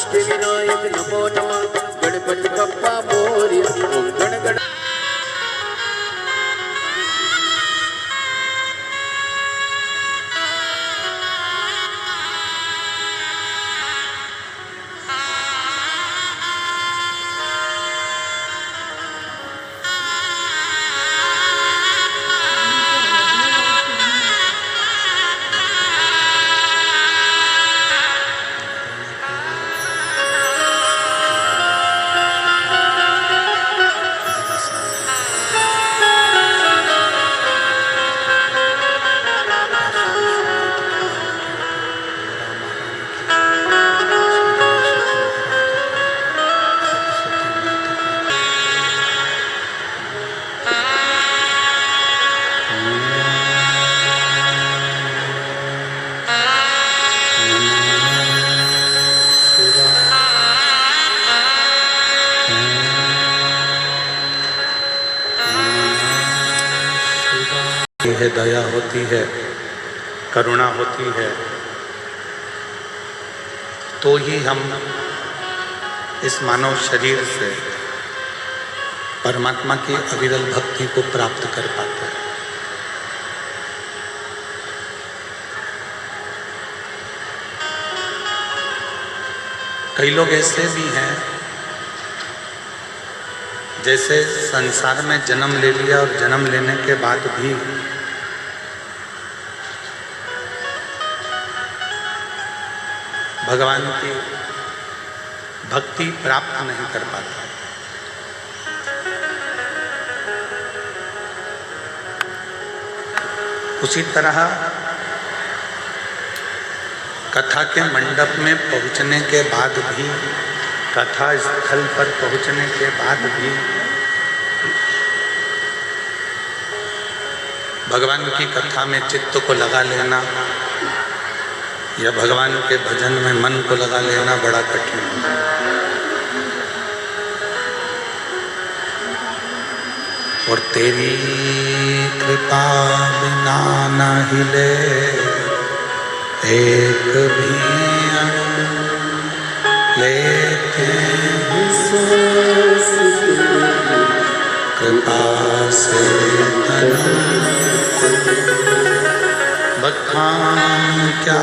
अष्टविनायक नमो नमः गणपति बप्पा मोरया ओम गण गण है, दया होती है, करुणा होती है, तो ही हम इस मानव शरीर से परमात्मा की अविरल भक्ति को प्राप्त कर पाते हैं। कई लोग ऐसे भी हैं जैसे संसार में जन्म ले लिया और जन्म लेने के बाद भी भगवान की भक्ति प्राप्त नहीं कर पाता। उसी तरह कथा के मंडप में पहुंचने के बाद भी, कथा स्थल पर पहुंचने के बाद भी भगवान की कथा में चित्त को लगा लेना या भगवान के भजन में मन को लगा लेना बड़ा कठिन है। और तेरी कृपा बिना न हिले एक भी अणु, लेते कृपा से बखान क्या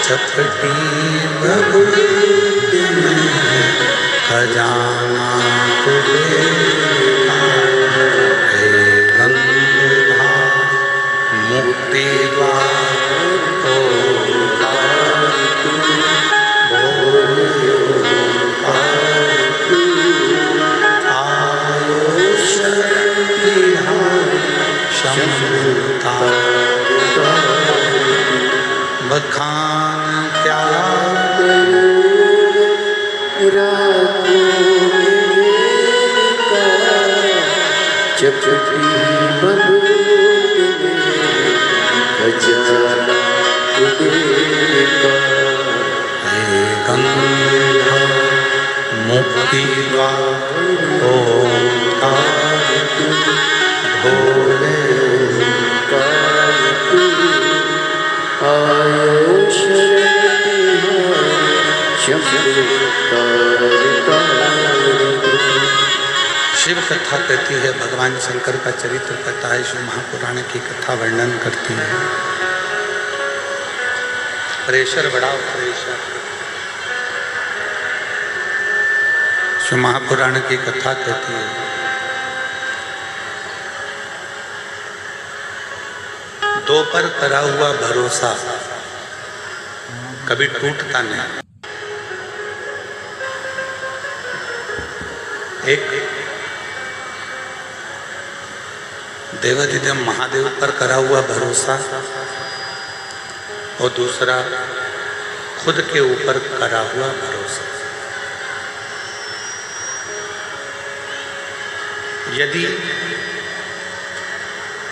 चपटी भगवती में खजाना गंगा मुक्ति बखान क्या चपटी भगवती में खजाना गंगा मुक्ति भोले शिव कथा कहती है, भगवान शंकर का चरित्र कहता है, शिव महापुराण की कथा वर्णन करती है। प्रेशर बढ़ाओ प्रेशर। शिव महापुराण की कथा कहती है, दो पर करा हुआ भरोसा कभी टूटता नहीं। एक देवाधिदेव महादेव पर करा हुआ भरोसा और दूसरा खुद के ऊपर करा हुआ भरोसा। यदि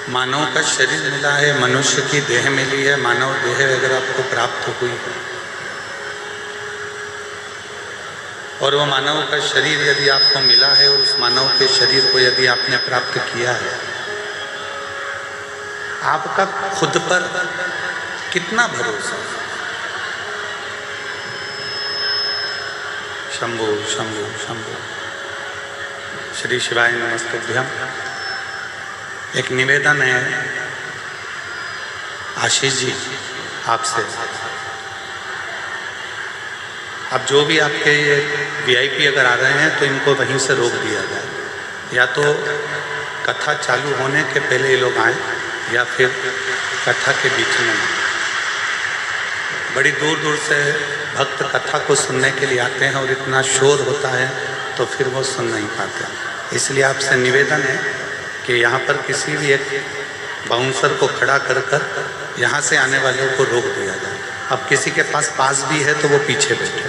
मानव का शरीर मिला है, मनुष्य की देह मिली है, मानव देह अगर आपको प्राप्त हुई है और वो मानव का शरीर यदि आपको मिला है और उस मानव के शरीर को यदि आपने प्राप्त किया है आपका खुद पर कितना भरोसा? शंभो शंभो शंभो। श्री शिवाय नमस्तुभ्यम। एक निवेदन है आशीष जी आपसे। अब जो भी आपके ये वीआईपी अगर आ रहे हैं तो इनको वहीं से रोक दिया जाए, या तो कथा चालू होने के पहले ये लोग आए या फिर कथा के बीच में। बड़ी दूर दूर से भक्त कथा को सुनने के लिए आते हैं और इतना शोर होता है तो फिर वो सुन नहीं पाते। इसलिए आपसे निवेदन है कि यहाँ पर किसी भी एक बाउंसर को खड़ा कर कर यहाँ से आने वालों को रोक दिया जाए। अब किसी के पास भी है तो वो पीछे बैठे।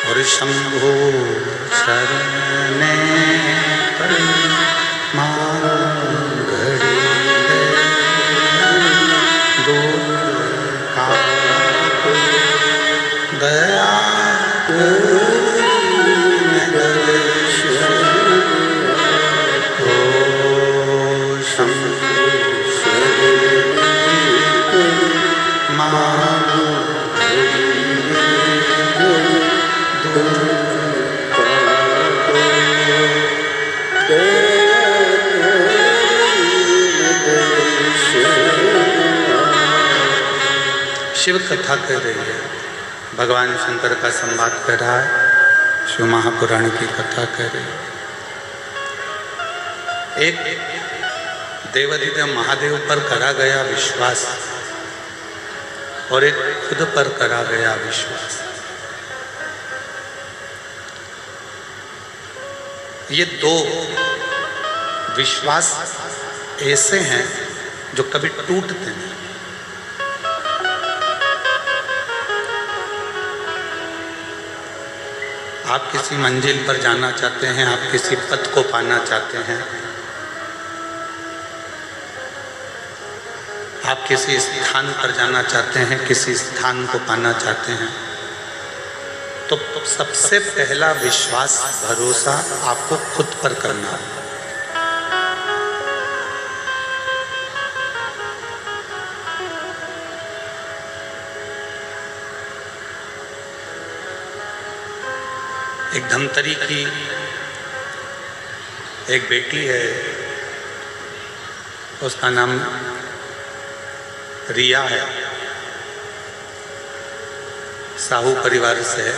और शंभो शरणे मांगड़ी दया शिव कथा कर रही है, भगवान शंकर का संवाद कर रहा है, शिव महापुराण की कथा कर रही है। एक देवाधिदेव महादेव पर करा गया विश्वास और एक खुद पर करा गया विश्वास, ये दो विश्वास ऐसे हैं जो कभी टूटते नहीं। आप किसी मंजिल पर जाना चाहते हैं, आप किसी पद को पाना चाहते हैं, आप किसी स्थान पर जाना चाहते हैं, किसी स्थान को पाना चाहते हैं, तो सबसे पहला विश्वास भरोसा आपको खुद पर करना है। एक धमतरी की एक बेटी है, उसका नाम रिया है, साहू परिवार से है।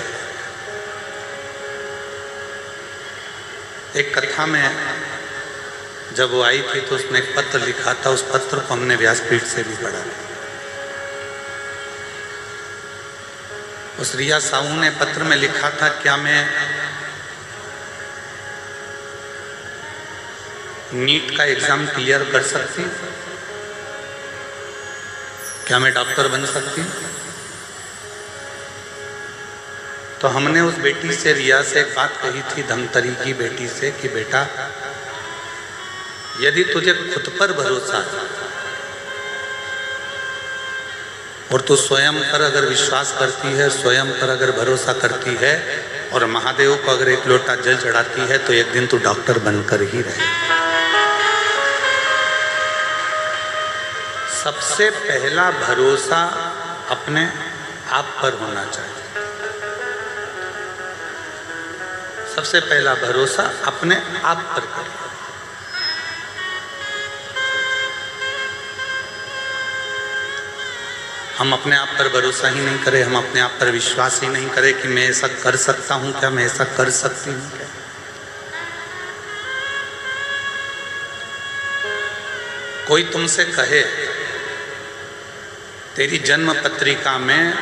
एक कथा में जब वो आई थी तो उसने एक पत्र लिखा था, उस पत्र को हमने व्यासपीठ से भी पढ़ा। उस रिया साहू ने पत्र में लिखा था, क्या मैं नीट का एग्जाम क्लियर कर सकती, क्या मैं डॉक्टर बन सकती? तो हमने उस बेटी से, रिया से एक बात कही थी, धमतरी की बेटी से, कि बेटा यदि तुझे खुद पर भरोसा है और तू स्वयं पर अगर विश्वास करती है, स्वयं पर अगर भरोसा करती है और महादेव को अगर एक लोटा जल चढ़ाती है, तो एक दिन तू डॉक्टर बनकर ही रहे। सबसे पहला भरोसा अपने आप पर होना चाहिए। सबसे पहला भरोसा अपने आप पर करें। हम अपने आप पर भरोसा ही नहीं करें, हम अपने आप पर विश्वास ही नहीं करें कि मैं ऐसा कर सकता हूं क्या, मैं ऐसा कर सकती हूं क्या। कोई तुमसे कहे तेरी जन्म पत्रिका में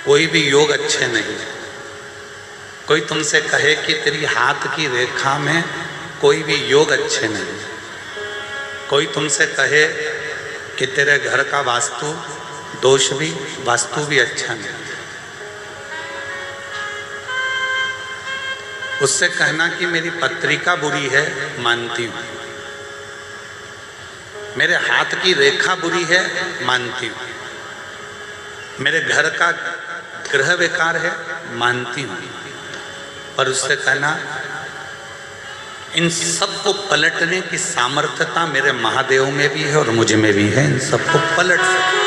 कोई भी योग अच्छे नहीं है, कोई तुमसे कहे कि तेरी हाथ की रेखा में कोई भी योग अच्छे नहीं है, कोई तुमसे कहे कि तेरे घर का वास्तु भी अच्छा नहीं, उससे कहना कि मेरी पत्रिका बुरी है, मानती हूं, मेरे हाथ की रेखा बुरी है, मानती हूं, मेरे घर का गृह विकार है, मानती हूँ, पर उससे कहना इन सबको पलटने की सामर्थ्यता मेरे महादेव में भी है और मुझ में भी है, इन सबको पलट सके।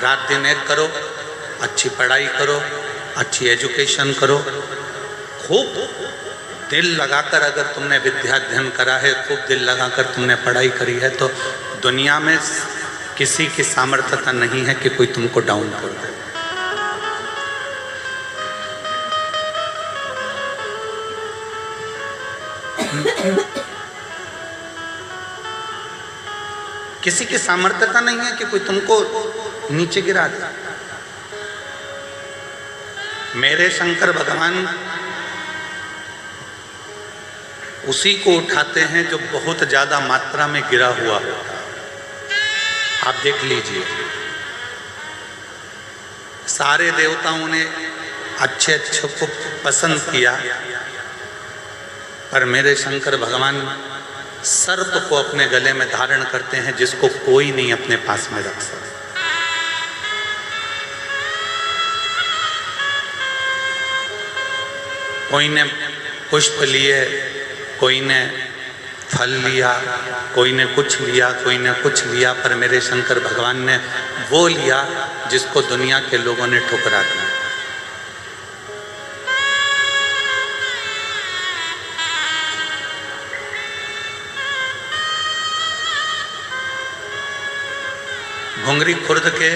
रात दिन एक करो, अच्छी पढ़ाई करो, अच्छी एजुकेशन करो, खूब दिल लगाकर अगर तुमने विद्या अध्ययन करा है, खूब दिल लगाकर तुमने पढ़ाई करी है, तो दुनिया में किसी की सामर्थ्यता नहीं है कि कोई तुमको डाउन कर दे। किसी की सामर्थ्यता नहीं है कि कोई तुमको नीचे गिरा दे। मेरे शंकर भगवान उसी को उठाते हैं जो बहुत ज्यादा मात्रा में गिरा हुआ होता है। आप देख लीजिए, सारे देवताओं ने अच्छे अच्छे को पसंद किया, पर मेरे शंकर भगवान सर्प को अपने गले में धारण करते हैं, जिसको कोई नहीं अपने पास में रख सकता। कोई ने पुष्प लिए, कोई ने फल लिया, कोई ने कुछ लिया, कोई ने कुछ लिया, पर मेरे शंकर भगवान ने वो लिया जिसको दुनिया के लोगों ने ठुकरा दिया। घुंगरी खुर्द के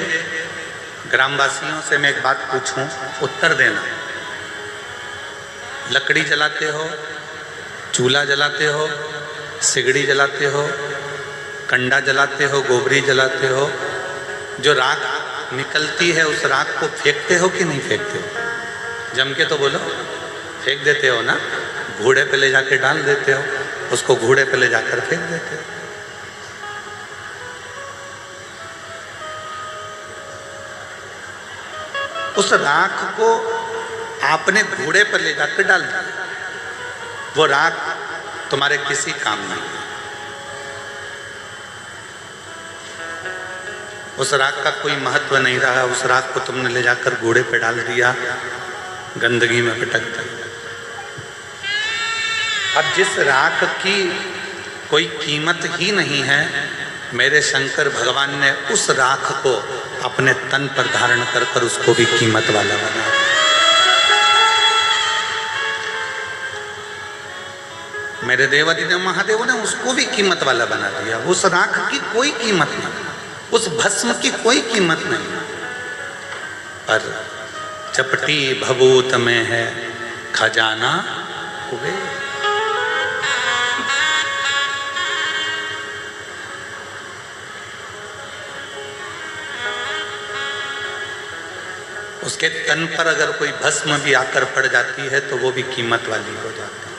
ग्रामवासियों से मैं एक बात पूछूं, उत्तर देना। लकड़ी जलाते हो, चूल्हा जलाते हो, सिगड़ी जलाते हो, कंडा जलाते हो, गोबरी जलाते हो, जो राख निकलती है उस राख को फेंकते हो कि नहीं फेंकते हो? जम के तो बोलो, फेंक देते हो ना? घोड़े पे ले जाके डाल देते हो, उसको घोड़े पे ले जाकर फेंक देते हो। उस राख को आपने घोड़े पर ले जाकर डाल दिया, वो राख तुम्हारे किसी काम नहीं है। उस राख का कोई महत्व नहीं रहा, उस राख को तुमने ले जाकर घोड़े पे डाल दिया, गंदगी में पटक दिया। अब जिस राख की कोई कीमत ही नहीं है, मेरे शंकर भगवान ने उस राख को अपने तन पर धारण कर कर उसको भी कीमत वाला बनाया। मेरे देवादिदेव महादेव ने उसको भी कीमत वाला बना दिया। उस राख की कोई कीमत नहीं, उस भस्म की कोई कीमत नहीं, पर चपटी भभूत में है खजाना कुबेर। उसके तन पर अगर कोई भस्म भी आकर पड़ जाती है तो वो भी कीमत वाली हो जाती है,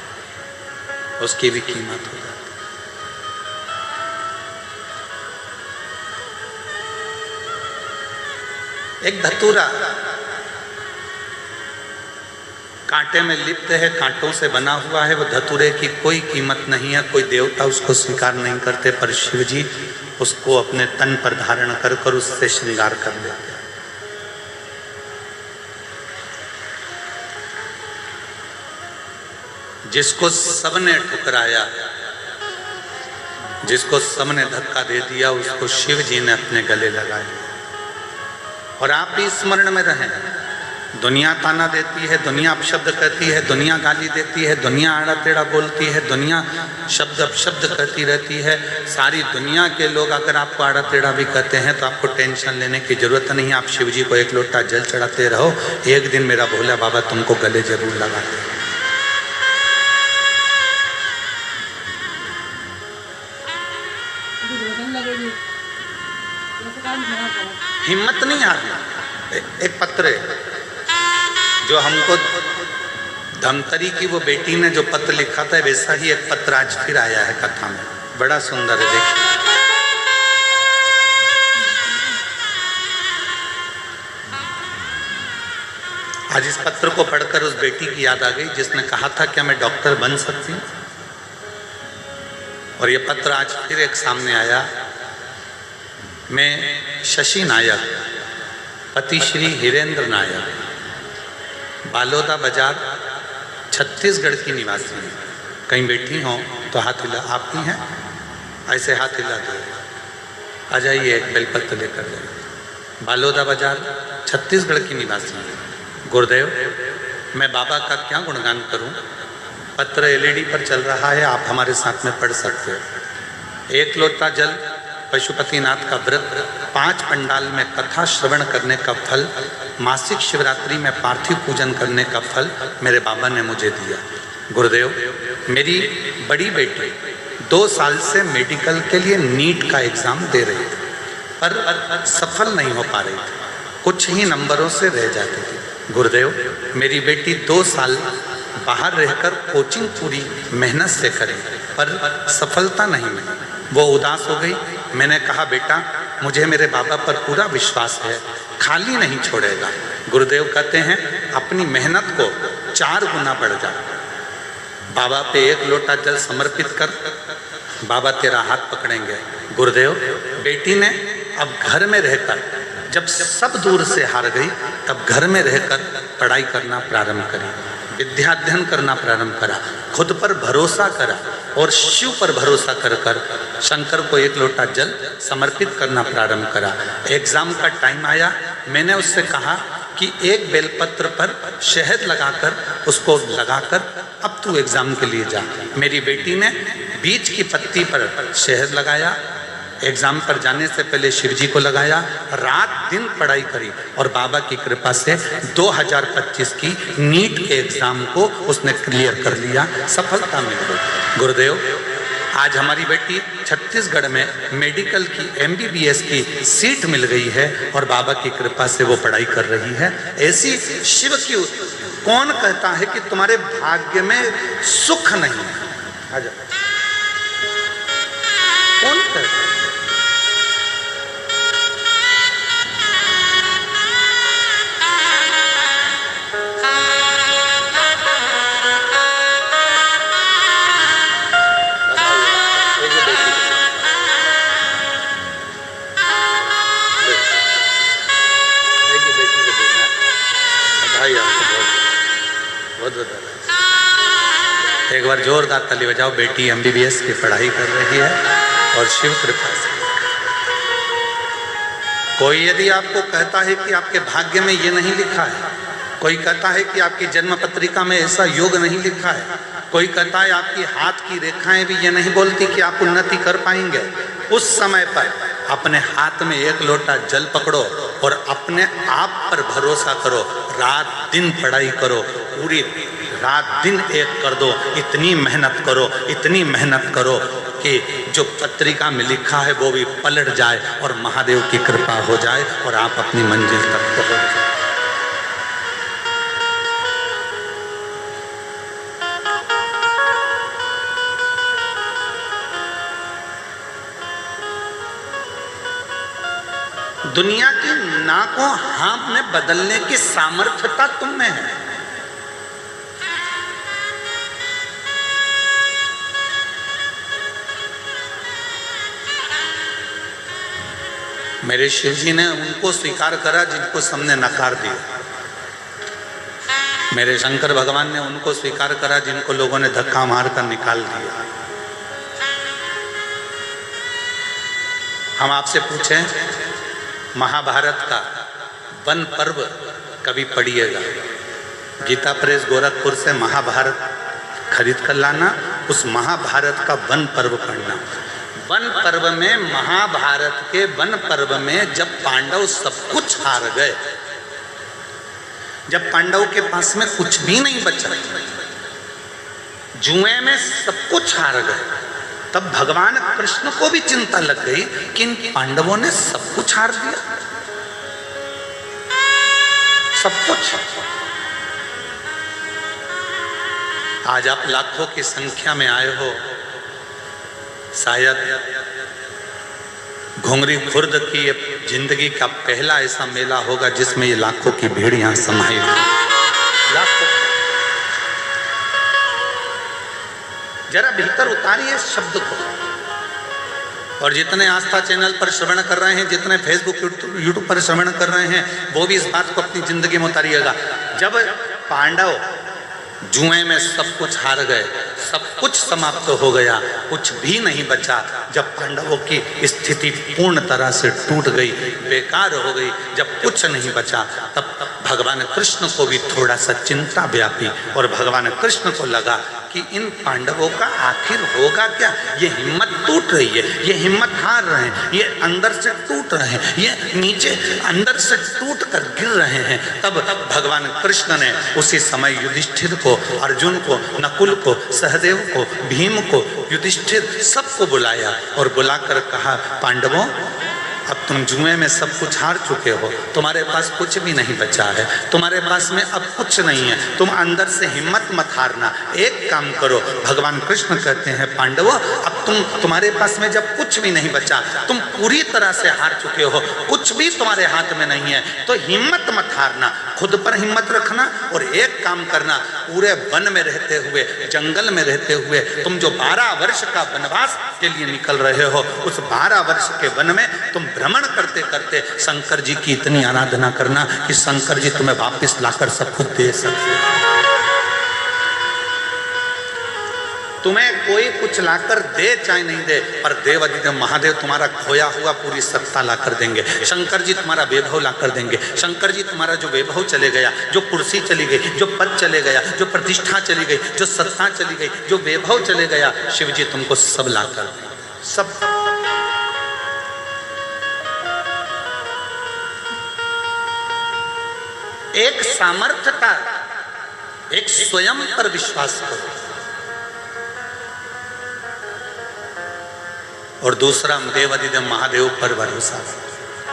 उसकी भी कीमत हो जाती है। एक धतूरा कांटे में लिप्त है, कांटों से बना हुआ है, वो धतूरे की कोई कीमत नहीं है, कोई देवता उसको स्वीकार नहीं करते, पर शिव जी उसको अपने तन पर धारण कर कर उससे श्रृंगार कर देते हैं। जिसको सबने ठुकराया, जिसको सबने धक्का दे दिया, उसको शिव जी ने अपने गले लगाया। और आप भी स्मरण में रहें, दुनिया ताना देती है, दुनिया अपशब्द कहती है, दुनिया गाली देती है, दुनिया आड़ा टेढ़ा बोलती है, दुनिया शब्द अपशब्द करती रहती है। सारी दुनिया के लोग अगर आपको आड़ा टेढ़ा भी कहते हैं तो आपको टेंशन लेने की जरूरत नहीं। आप शिव जी को एक लोटा जल चढ़ाते रहो, एक दिन मेरा भोला बाबा तुमको गले जरूर लगाते। हिम्मत नहीं हारना। एक पत्र है जो हमको धमतरी की वो बेटी ने जो पत्र लिखा था, वैसा ही एक पत्र आज फिर आया है कथा में, बड़ा सुंदर है, देखिए। आज इस पत्र को पढ़कर उस बेटी की याद आ गई जिसने कहा था क्या मैं डॉक्टर बन सकती हूँ। और ये पत्र आज फिर एक सामने आया। मैं शशि नायक, पति श्री हिरेंद्र नायक, बालोदा बाजार, छत्तीसगढ़ की निवासी हूँ। कहीं बैठी हो तो हाथ हिला, आप ही हैं? ऐसे हाथ हिला दो, आ जाइए, एक बेलपत्र लेकर जाइए। बालोदा बाजार, छत्तीसगढ़ की निवासी हूँ। गुरुदेव, मैं बाबा का क्या गुणगान करूं? पत्र एलईडी पर चल रहा है, आप हमारे साथ में पढ़ सकते हो। एक लोटा जल, पशुपतिनाथ का व्रत, 5 पंडाल में कथा श्रवण करने का फल, मासिक शिवरात्रि में पार्थिव पूजन करने का फल मेरे बाबा ने मुझे दिया। गुरुदेव, मेरी बड़ी बेटी 2 साल से मेडिकल के लिए नीट का एग्ज़ाम दे रही थी, पर सफल नहीं हो पा रही थी, कुछ ही नंबरों से रह जाती थी। गुरुदेव, मेरी बेटी 2 साल बाहर रहकर कोचिंग पूरी मेहनत से करी, पर सफलता नहीं मिली। वो उदास हो गई। मैंने कहा, बेटा, मुझे मेरे बाबा पर पूरा विश्वास है, खाली नहीं छोड़ेगा। गुरुदेव कहते हैं, अपनी मेहनत को 4 गुना बढ़ जा। बाबा पे 1 लोटा जल समर्पित कर, बाबा तेरा हाथ पकड़ेंगे। गुरुदेव, बेटी ने अब घर में रहकर, जब सब दूर से हार गई, तब घर में रहकर पढ़ाई करना प्रारंभ करी, विद्या अध्ययन करना प्रारंभ करा, खुद पर भरोसा करा और शिव पर भरोसा कर कर शंकर को 1 लोटा जल समर्पित करना प्रारंभ करा। एग्जाम का टाइम आया, मैंने उससे कहा कि 1 बेलपत्र पर शहद लगाकर, उसको लगाकर अब तू एग्जाम के लिए जा। मेरी बेटी ने बीच की पत्ती पर शहद लगाया, एग्जाम पर जाने से पहले शिव जी को लगाया, रात दिन पढ़ाई करी और बाबा की कृपा से 2025 की नीट के एग्जाम को उसने क्लियर कर लिया, सफलता मिल गई। गुरुदेव, आज हमारी बेटी छत्तीसगढ़ में मेडिकल की MBBS की सीट मिल गई है और बाबा की कृपा से वो पढ़ाई कर रही है। ऐसी शिव की, कौन कहता है कि तुम्हारे भाग्य में सुख नहीं है? आजा, कौन कहता है? एक बार जोरदार ताली बजाओ। बेटी MBBS की पढ़ाई कर रही है और शिव कृपा से। कोई यदि आपको कहता है कि आपके भाग्य में ये नहीं लिखा है, कोई कहता है कि आपकी जन्म पत्रिका में ऐसा योग नहीं लिखा है, कोई कहता है आपकी हाथ की रेखाएं भी ये नहीं बोलती कि आप उन्नति कर पाएंगे, उस समय पर अपने हाथ में 1 लोटा जल पकड़ो और अपने आप पर भरोसा करो, रात दिन पढ़ाई करो, पूरी रात दिन एक कर दो, इतनी मेहनत करो, इतनी मेहनत करो कि जो पत्रिका में लिखा है वो भी पलट जाए और महादेव की कृपा हो जाए और आप अपनी मंजिल तक पहुंच जाए। दुनिया की ना को हाँ में बदलने की सामर्थ्यता तुम में है। मेरे शिव जी ने उनको स्वीकार करा जिनको सबने नकार दिया। मेरे शंकर भगवान ने उनको स्वीकार करा जिनको लोगों ने धक्का मार कर निकाल दिया। हम आपसे पूछें, महाभारत का वन पर्व कभी पढ़िएगा। गीता प्रेस गोरखपुर से महाभारत खरीद कर लाना, उस महाभारत का वन पर्व पढ़ना। वन पर्व में, महाभारत के वन पर्व में जब पांडव सब कुछ हार गए, जब पांडव के पास में कुछ भी नहीं बचा, जुए में सब कुछ हार गए, तब भगवान कृष्ण को भी चिंता लग गई कि इन पांडवों ने सब कुछ हार दिया, सब कुछ। आज आप लाखों की संख्या में आए हो, शायद घुंगरी खुर्द की ये जिंदगी का पहला ऐसा मेला होगा जिसमें ये लाखों की भीड़ यहां समाई हुई। लाखों। जरा भीतर उतारिए इस शब्द को। और जितने आस्था चैनल पर श्रवण कर रहे हैं, जितने फेसबुक यूट्यूब पर श्रवण कर रहे हैं, वो भी इस बात को अपनी जिंदगी में उतारिएगा। जब पांडव जुए में सब कुछ हार गए, सब कुछ समाप्त हो गया, कुछ भी नहीं बचा, जब पांडवों की स्थिति पूर्ण तरह से टूट गई, बेकार हो गई, जब कुछ नहीं बचा, तब भगवान कृष्ण को भी थोड़ा सा चिंता व्यापी और भगवान कृष्ण को लगा कि इन पांडवों का आखिर होगा क्या। ये हिम्मत टूट रही है, ये हिम्मत हार रहे हैं, ये अंदर से टूट रहे हैं, ये नीचे अंदर से टूट कर गिर रहे हैं। तब भगवान कृष्ण ने उसी समय युधिष्ठिर को, अर्जुन को, नकुल को, सहदेव को, भीम को, युधिष्ठिर सबको बुलाया और बुलाकर कहा, पांडवों अब तुम जुए में सब कुछ हार चुके हो, तुम्हारे पास कुछ भी नहीं बचा है, तुम्हारे पास में अब कुछ नहीं है, तुम अंदर से हिम्मत मत हारना। एक काम करो, भगवान कृष्ण कहते हैं पांडवों अब तुम्हारे पास में जब कुछ भी नहीं बचा, तुम पूरी तरह से हार चुके हो, कुछ भी तुम्हारे हाथ में नहीं है, तो हिम्मत मत हारना, खुद पर हिम्मत रखना और एक काम करना, पूरे वन में रहते हुए, जंगल में रहते हुए, तुम जो 12 वर्ष का वनवास के लिए निकल रहे हो, उस 12 वर्ष के वन में तुम भ्रमण करते करते शंकर जी की इतनी आराधना करना कि शंकर जी तुम्हें वापस लाकर सब कुछ दे सकते। तुम्हें कोई कुछ लाकर दे चाहे नहीं दे, पर देव अधिदेव महादेव तुम्हारा खोया हुआ पूरी सत्ता लाकर देंगे। शंकर जी तुम्हारा वैभव लाकर देंगे। शंकर जी तुम्हारा जो वैभव चले गया, जो कुर्सी चली गई, जो पद चले गया, जो प्रतिष्ठा चली गई, जो सत्ता चली गई, जो वैभव चले गया, शिव जी तुमको सब लाकर देंगे, सब। एक सामर्थ्यता, एक स्वयं पर विश्वास करो और दूसरा देव अधिदेव महादेव पर भरोसा,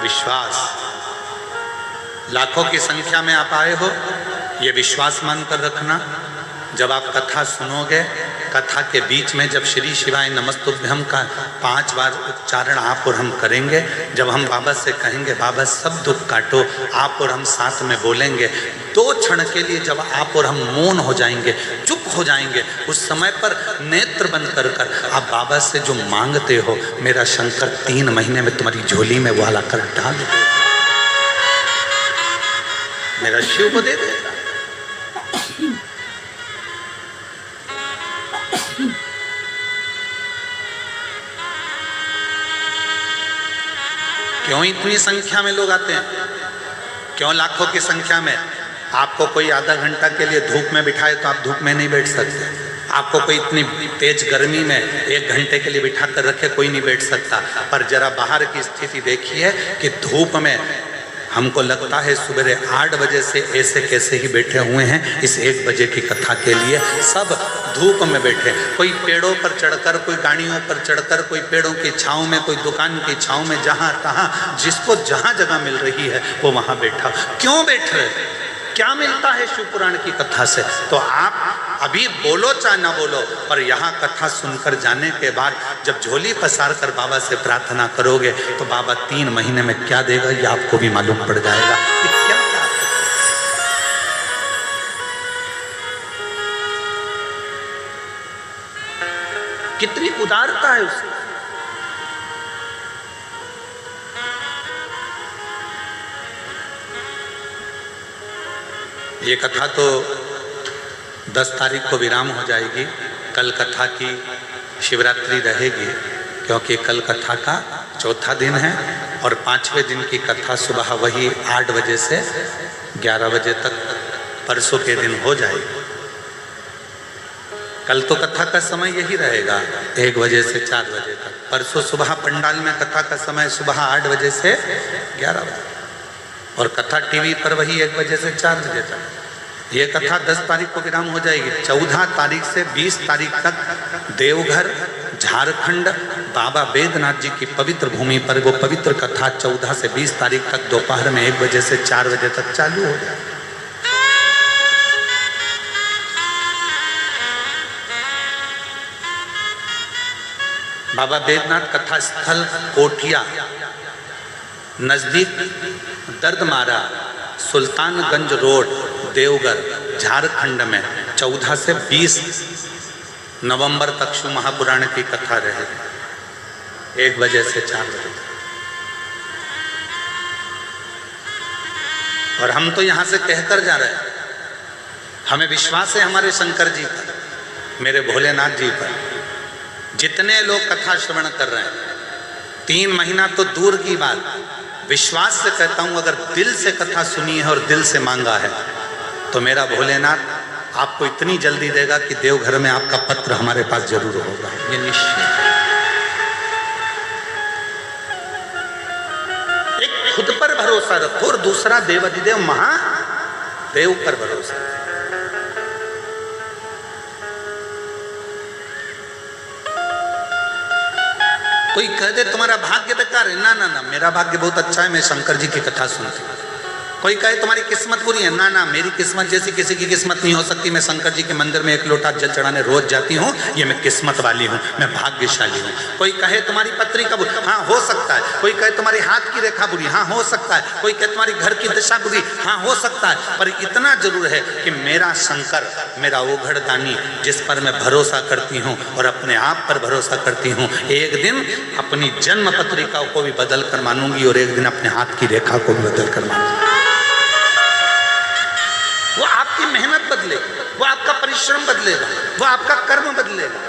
विश्वास। लाखों की संख्या में आप आए हो, ये विश्वास मानकर रखना। जब आप कथा सुनोगे, कथा के बीच में जब श्री शिवाय नमस्तुभ्यम का 5 बार उच्चारण आप और हम करेंगे, जब हम बाबा से कहेंगे बाबा सब दुख काटो, आप और हम साथ में बोलेंगे, 2 क्षण के लिए जब आप और हम मौन हो जाएंगे, चुप हो जाएंगे, उस समय पर नेत्र बंद कर कर आप बाबा से जो मांगते हो, मेरा शंकर 3 महीने में तुम्हारी झोली में वो लाकर डाल दे, मेरा शिव को दे देगा। क्यों इतनी संख्या में लोग आते हैं, क्यों लाखों की संख्या में? आपको कोई आधा घंटा के लिए धूप में बिठाए तो आप धूप में नहीं बैठ सकते। आपको कोई इतनी तेज गर्मी में 1 घंटे के लिए बिठा कर रखे, कोई नहीं बैठ सकता। पर जरा बाहर की स्थिति देखिए कि धूप में हमको लगता है सुबह 8 बजे से ऐसे कैसे ही बैठे हुए हैं इस 1 बजे की कथा के लिए, सब धूप में बैठे, कोई पेड़ों पर चढ़कर, कोई गाड़ियों पर चढ़कर, कोई पेड़ों की छांव में, कोई दुकान की छांव में, जहां तहां जिसको जहां जगह मिल रही है वो वहां बैठा। क्यों बैठ रहे? क्या मिलता है शिव पुराण की कथा से? तो आप अभी बोलो चाहे ना बोलो, पर यहाँ कथा सुनकर जाने के बाद जब झोली पसार कर बाबा से प्रार्थना करोगे तो बाबा 3 महीने में क्या देगा ये आपको भी मालूम पड़ जाएगा कि क्या क्या। कितनी उदारता है उसकी। ये कथा तो 10 तारीख को विराम हो जाएगी। कल कथा की शिवरात्रि रहेगी, क्योंकि कल कथा का 4था दिन है और 5वें दिन की कथा सुबह वही 8 बजे से 11 बजे तक परसों के दिन हो जाएगी। कल तो कथा का समय यही रहेगा 1 बजे से 4 बजे तक। परसों सुबह पंडाल में कथा का समय सुबह 8 बजे से 11 बजे और कथा टीवी पर वही 1 बजे से 4 बजे तक। ये कथा 10 तारीख को विराम हो जाएगी। 14 तारीख से 20 तारीख तक देवघर झारखंड बाबा बैद्यनाथ जी की पवित्र भूमि पर वो पवित्र कथा 14 से 20 तारीख तक दोपहर में 1 बजे से 4 बजे तक चालू हो जाएगी। बाबा बैद्यनाथ कथा स्थल कोठिया नजदीक दर्दमारा सुल्तानगंज रोड देवघर झारखंड में 14 से 20 नवंबर तक शिव महापुराण की कथा रहेगी। 1 बजे से 4 बजे तक। और हम तो यहाँ से कहकर जा रहे हैं, हमें विश्वास है हमारे शंकर जी पर, मेरे भोलेनाथ जी पर। जितने लोग कथा श्रवण कर रहे हैं, 3 महीना तो दूर की बात, विश्वास से कहता हूं, अगर दिल से कथा सुनी है और दिल से मांगा है तो मेरा भोलेनाथ आपको इतनी जल्दी देगा कि देवघर में आपका पत्र हमारे पास जरूर होगा, ये निश्चित है। एक खुद पर भरोसा रखो और दूसरा देवाधिदेव महादेव पर भरोसा रखो। कोई कह दे तुम्हारा भाग्य बेकार है, ना ना ना, मेरा भाग्य बहुत अच्छा है, मैं शंकर जी की कथा सुनती हूँ। कोई कहे तुम्हारी किस्मत बुरी है, ना ना, मेरी किस्मत जैसी किसी की किस्मत नहीं हो सकती, मैं शंकर जी के मंदिर में 1 लोटा जल चढ़ाने रोज जाती हूँ, ये मैं किस्मत वाली हूँ, मैं भाग्यशाली हूँ। कोई कहे तुम्हारी पत्री का बुरी, हाँ हो सकता है। कोई कहे तुम्हारी हाथ की रेखा बुरी, हाँ हो सकता है। कोई कहे तुम्हारी घर की दिशा बुरी, हाँ हो सकता है। पर इतना जरूर है कि मेरा शंकर, मेरा ओघड़ दानी, जिस पर मैं भरोसा करती हूँ और अपने आप पर भरोसा करती हूँ, एक दिन अपनी जन्म पत्रिका को भी बदल कर मानूंगी और एक दिन अपने हाथ की रेखा को भी बदल कर मानूंगी। वो आपकी मेहनत बदलेगी, वो आपका परिश्रम बदलेगा, वो आपका कर्म बदलेगा।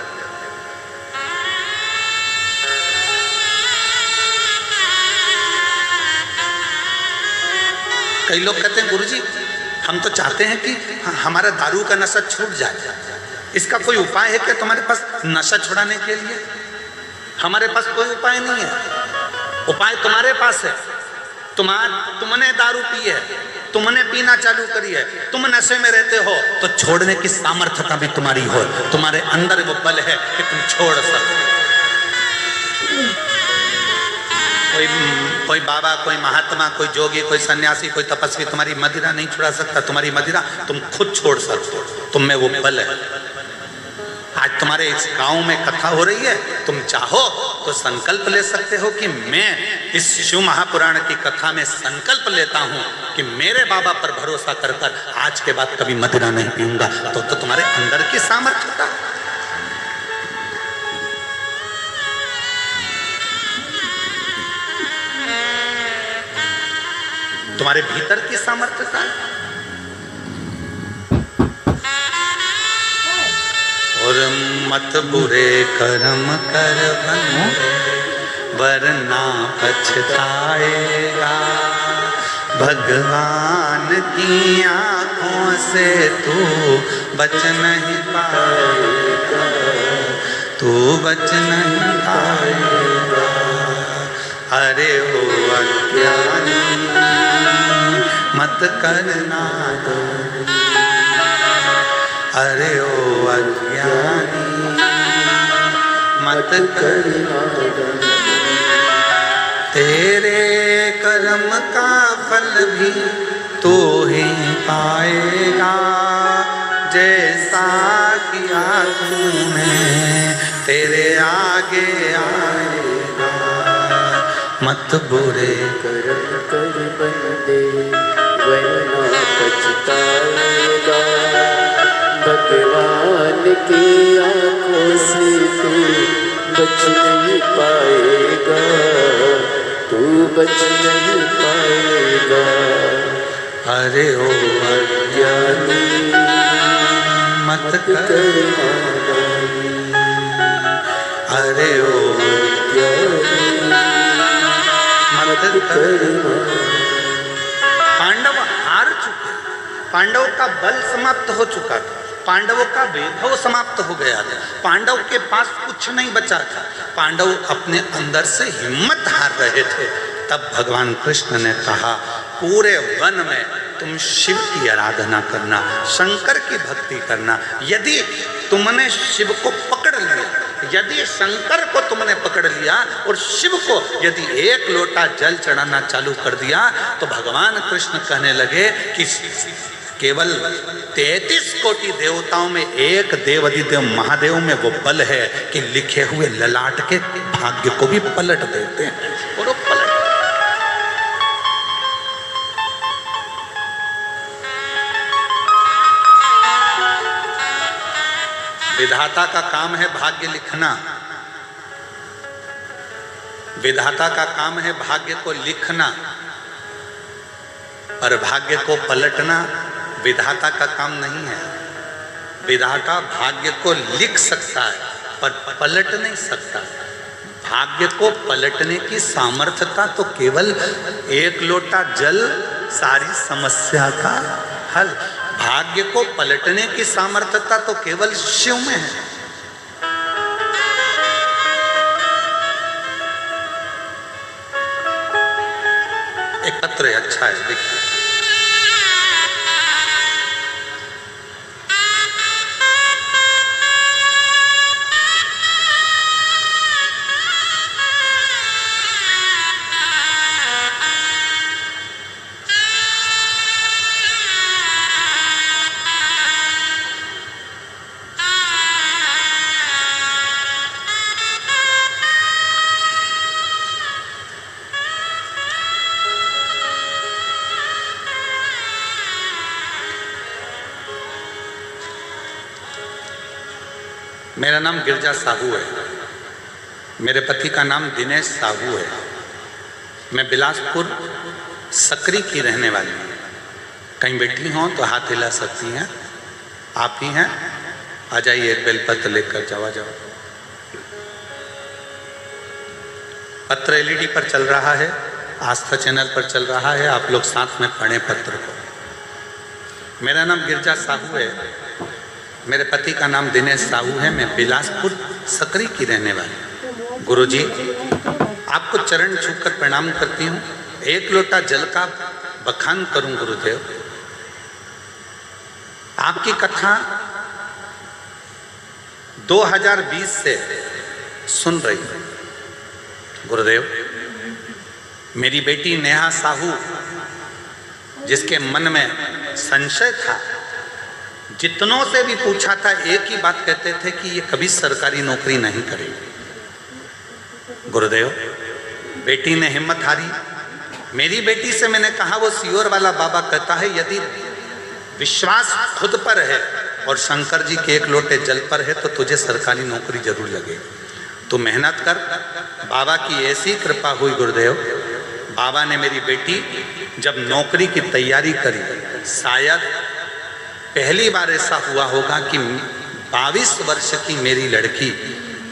कई लोग कहते हैं गुरुजी हम तो चाहते हैं कि हमारा दारू का नशा छूट जाए, इसका कोई उपाय है क्या तुम्हारे पास नशा छुड़ाने के लिए? हमारे पास कोई उपाय नहीं है। उपाय तुम्हारे पास है। तुमने दारू पी है, तुमने पीना चालू करी है, तुम नशे में रहते हो, तो छोड़ने की सामर्थ्यता भी तुम्हारी हो, तुम्हारे अंदर वो बल है कि तुम छोड़ सकते। कोई बाबा, कोई महात्मा, कोई जोगी, कोई सन्यासी, कोई तपस्वी तुम्हारी मदिरा नहीं छुड़ा सकता। तुम्हारी मदिरा तुम खुद छोड़ सकते हो, तुम में वो बल है। आज तुम्हारे इस गांव में कथा हो रही है, तुम चाहो तो संकल्प ले सकते हो कि मैं इस शिव महापुराण की कथा में संकल्प लेता हूं कि मेरे बाबा पर भरोसा कर कर आज के बाद कभी मदिरा नहीं पीऊंगा। तो तुम्हारे अंदर की सामर्थ्यता, तुम्हारे भीतर की सामर्थ्यता। और मत बुरे कर्म कर बंदे, वरना पछताएगा। भगवान की आंखों से तू बच नहीं पाएगा, तू बच नहीं पाएगा। अरे ओ अज्ञानी मत करना, अरे ओ अज्ञानी मत करना। तेरे कर्म का फल भी तू ही पाएगा, जैसा किया तूने तेरे आगे आएगा। मत बुरे कर्म कर बंदे, वरना पछताएगा। भगवान की आंखों से तू बच नहीं पाएगा, तू बच नहीं पाएगा। अरे ओ अज्ञानी मत करना, अरे ओ अज्ञानी मत करना। पांडव हार चुके, पांडवों का बल समाप्त हो चुका था, पांडवों का वैभव समाप्त हो गया था, पांडव के पास कुछ नहीं बचा था। पांडव अपने अंदर से हिम्मत हार रहे थे। तब भगवान कृष्ण ने कहा, पूरे वन में तुम शिव की आराधना करना, शंकर की भक्ति करना। यदि तुमने शिव को पकड़ लिया, यदि शंकर को तुमने पकड़ लिया और शिव को यदि 1 लोटा जल चढ़ाना चालू कर दिया, तो भगवान कृष्ण कहने लगे कि केवल 33 कोटि देवताओं में एक देवाधिदेव महादेव में वो बल है कि लिखे हुए ललाट के भाग्य को भी पलट देते हैं। और वो पलट, विधाता का काम है भाग्य लिखना। विधाता का काम है भाग्य को लिखना, पर भाग्य को पलटना विधाता का काम नहीं है। विधाता भाग्य को लिख सकता है पर पलट नहीं सकता। भाग्य को पलटने की सामर्थ्यता तो केवल एक लोटा जल सारी समस्या का हल। भाग्य को पलटने की सामर्थ्यता तो केवल शिव में है। एक पत्र है, अच्छा है, देखिए। मेरा नाम गिरजा साहू है। मेरे पति का नाम दिनेश साहू है। मैं बिलासपुर सकरी की रहने वाली हूँ। कहीं बैठी हों तो हाथ हिला सकती हैं। आप ही हैं, आ जाइए, एक बेलपत्र लेकर जाओ। जाओ। पत्र एलईडी पर चल रहा है, आस्था चैनल पर चल रहा है, आप लोग साथ में पढ़ें पत्र को। मेरा नाम गिरजा साहू है। मेरे पति का नाम दिनेश साहू है। मैं बिलासपुर सकरी की रहने वाली। गुरुजी, आपको चरण छूकर प्रणाम करती हूँ। एक लोटा जल का बखान करूं गुरुदेव। आपकी कथा 2020 से सुन रही हूं गुरुदेव। मेरी बेटी नेहा साहू, जिसके मन में संशय था, जितनों से भी पूछा था एक ही बात कहते थे कि ये कभी सरकारी नौकरी नहीं करेगी। गुरुदेव, बेटी ने हिम्मत हारी। मेरी बेटी से मैंने कहा, वो सियोर वाला बाबा कहता है यदि विश्वास खुद पर है और शंकर जी के एक लोटे जल पर है तो तुझे सरकारी नौकरी जरूर लगेगी। तो मेहनत कर। बाबा की ऐसी कृपा हुई गुरुदेव, बाबा ने मेरी बेटी जब नौकरी की तैयारी करी, शायद पहली बार ऐसा हुआ होगा कि 22 वर्ष की मेरी लड़की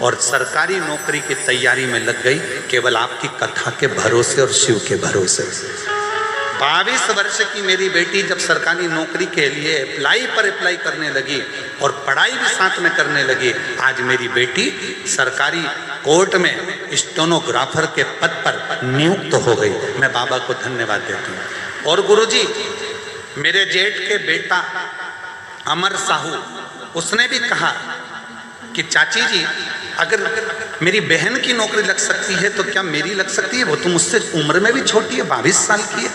और सरकारी नौकरी की तैयारी में लग गई, केवल आपकी कथा के भरोसे और शिव के भरोसे। 22 वर्ष की मेरी बेटी जब सरकारी नौकरी के लिए अप्लाई करने लगी और पढ़ाई भी साथ में करने लगी, आज मेरी बेटी सरकारी कोर्ट में स्टेनोग्राफर के पद पर नियुक्त हो गई। मैं बाबा को धन्यवाद देती हूँ। और गुरुजी, मेरे जेठ के बेटा अमर साहू, उसने भी कहा कि चाची जी, अगर मेरी बहन की नौकरी लग सकती है तो क्या मेरी लग सकती है? वो तो मुझसे उम्र में भी छोटी है, 22 साल की है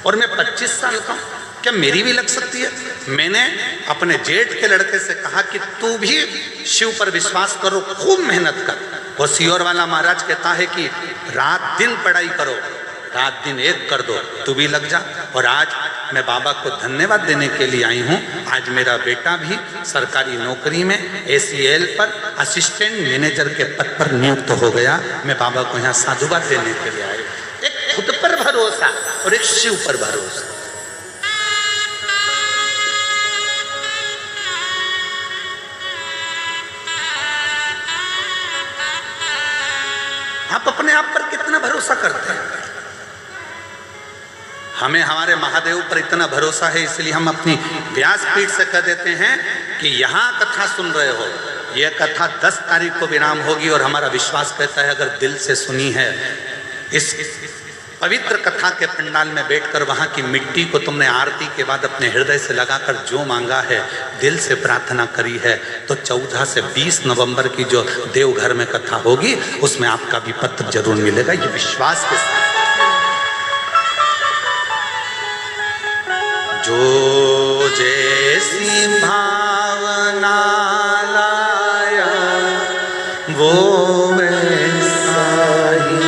और मैं 25 साल का हूँ, क्या मेरी भी लग सकती है? मैंने अपने जेठ के लड़के से कहा कि तू भी शिव पर विश्वास करो, खूब मेहनत कर। वो सियोर वाला महाराज कहता है कि रात दिन पढ़ाई करो, रात दिन एक कर दो, तू भी लग जा। और आज मैं बाबा को धन्यवाद देने के लिए आई हूँ। आज मेरा बेटा भी सरकारी नौकरी में ACL पर असिस्टेंट मैनेजर के पद पर नियुक्त हो गया। मैं बाबा को यहाँ साधुवाद देने के लिए आई। एक खुद पर भरोसा और एक शिव पर भरोसा। आप अपने आप पर कितना भरोसा करते हैं? हमें हमारे महादेव पर इतना भरोसा है, इसलिए हम अपनी व्यासपीठ से कह देते हैं कि यहाँ कथा सुन रहे हो, यह कथा 10 तारीख को विराम होगी और हमारा विश्वास कहता है अगर दिल से सुनी है, इस पवित्र कथा के पंडाल में बैठकर वहाँ की मिट्टी को तुमने आरती के बाद अपने हृदय से लगाकर जो मांगा है, दिल से प्रार्थना करी है, तो 14 से 20 नवंबर की जो देवघर में कथा होगी उसमें आपका भी पत्र जरूर मिलेगा। ये विश्वास के साथ। जो जैसी भावना लाया वो वैसा ही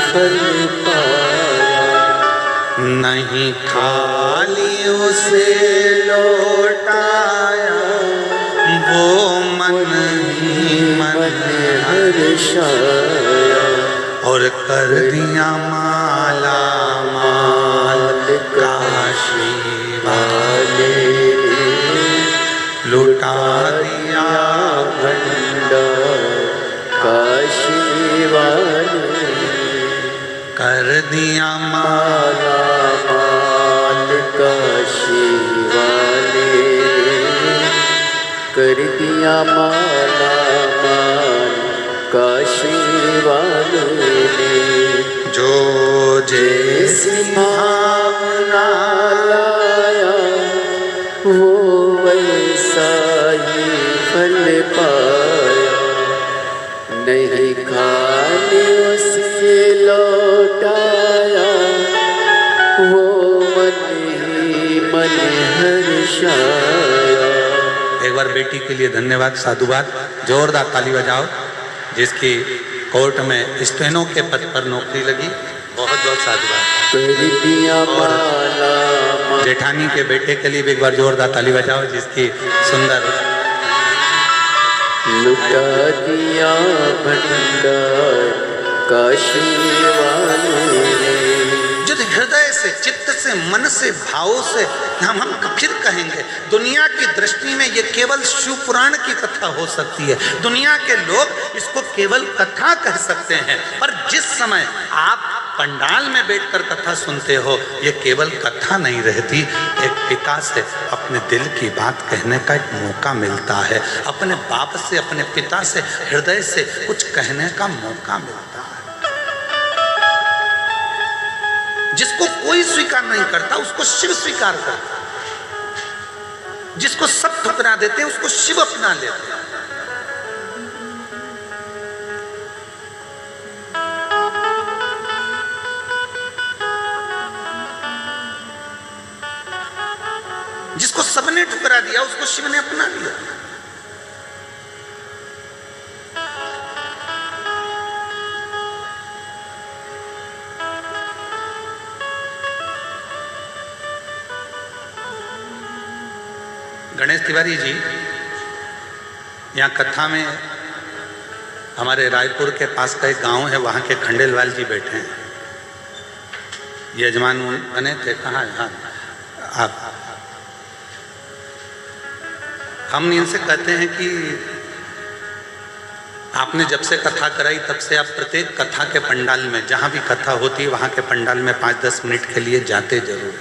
फल पाया, नहीं खाली उसे लौटाया, वो मन ही मन हर्षाया। और कर दिया माला माल काशी वाले, लुटा दिया भंडार काशी वाले, कर दिया माला माल काशी वाले, कर दिया माला माल काशी वाले ने। जो जैसी भावना लाया वो वैसा ही फल पाया, नहीं खाने उसे लौटाया, वो मन ही मन हर्षाया। एक बार बेटी के लिए धन्यवाद, साधुवाद, जोरदार ताली बजाओ। जिसकी कोर्ट में स्टेनो के पद पर नौकरी लगी, बहुत बहुत साधुवाद। कर दिया माला जेठानी के बेटे के लिए भी एक बार जोरदार ताली बजाओ, जिसकी सुंदर, लुटा दिया भंडार काशी वाले। जो हृदय से, चित्त से, मन से, भावों से हम फिर कहेंगे, दुनिया की दृष्टि में ये केवल शिव पुराण की कथा हो सकती है, दुनिया के लोग इसको केवल कथा कह सकते हैं, पर जिस समय आप पंडाल में बैठकर कथा सुनते हो, ये केवल कथा नहीं रहती, एक पिता से अपने दिल की बात कहने का एक मौका मिलता है, अपने बाप से, अपने पिता से, हृदय से कुछ कहने का मौका मिलता है। जिसको कोई स्वीकार नहीं करता उसको शिव स्वीकार करता है, जिसको सब ठुकरा देते हैं उसको शिव अपना लेते हैं। जिसको सबने ठुकरा दिया उसको शिव ने अपना लिया। गणेश तिवारी जी यहाँ कथा में, हमारे रायपुर के पास का एक गांव है, वहाँ के खंडेलवाल जी बैठे हैं, यजमान बने थे। कहाँ? हाँ, आप, हम इनसे कहते हैं कि आपने जब से कथा कराई तब से आप प्रत्येक कथा के पंडाल में, जहाँ भी कथा होती है वहाँ के पंडाल में 5-10 मिनट के लिए जाते जरूर,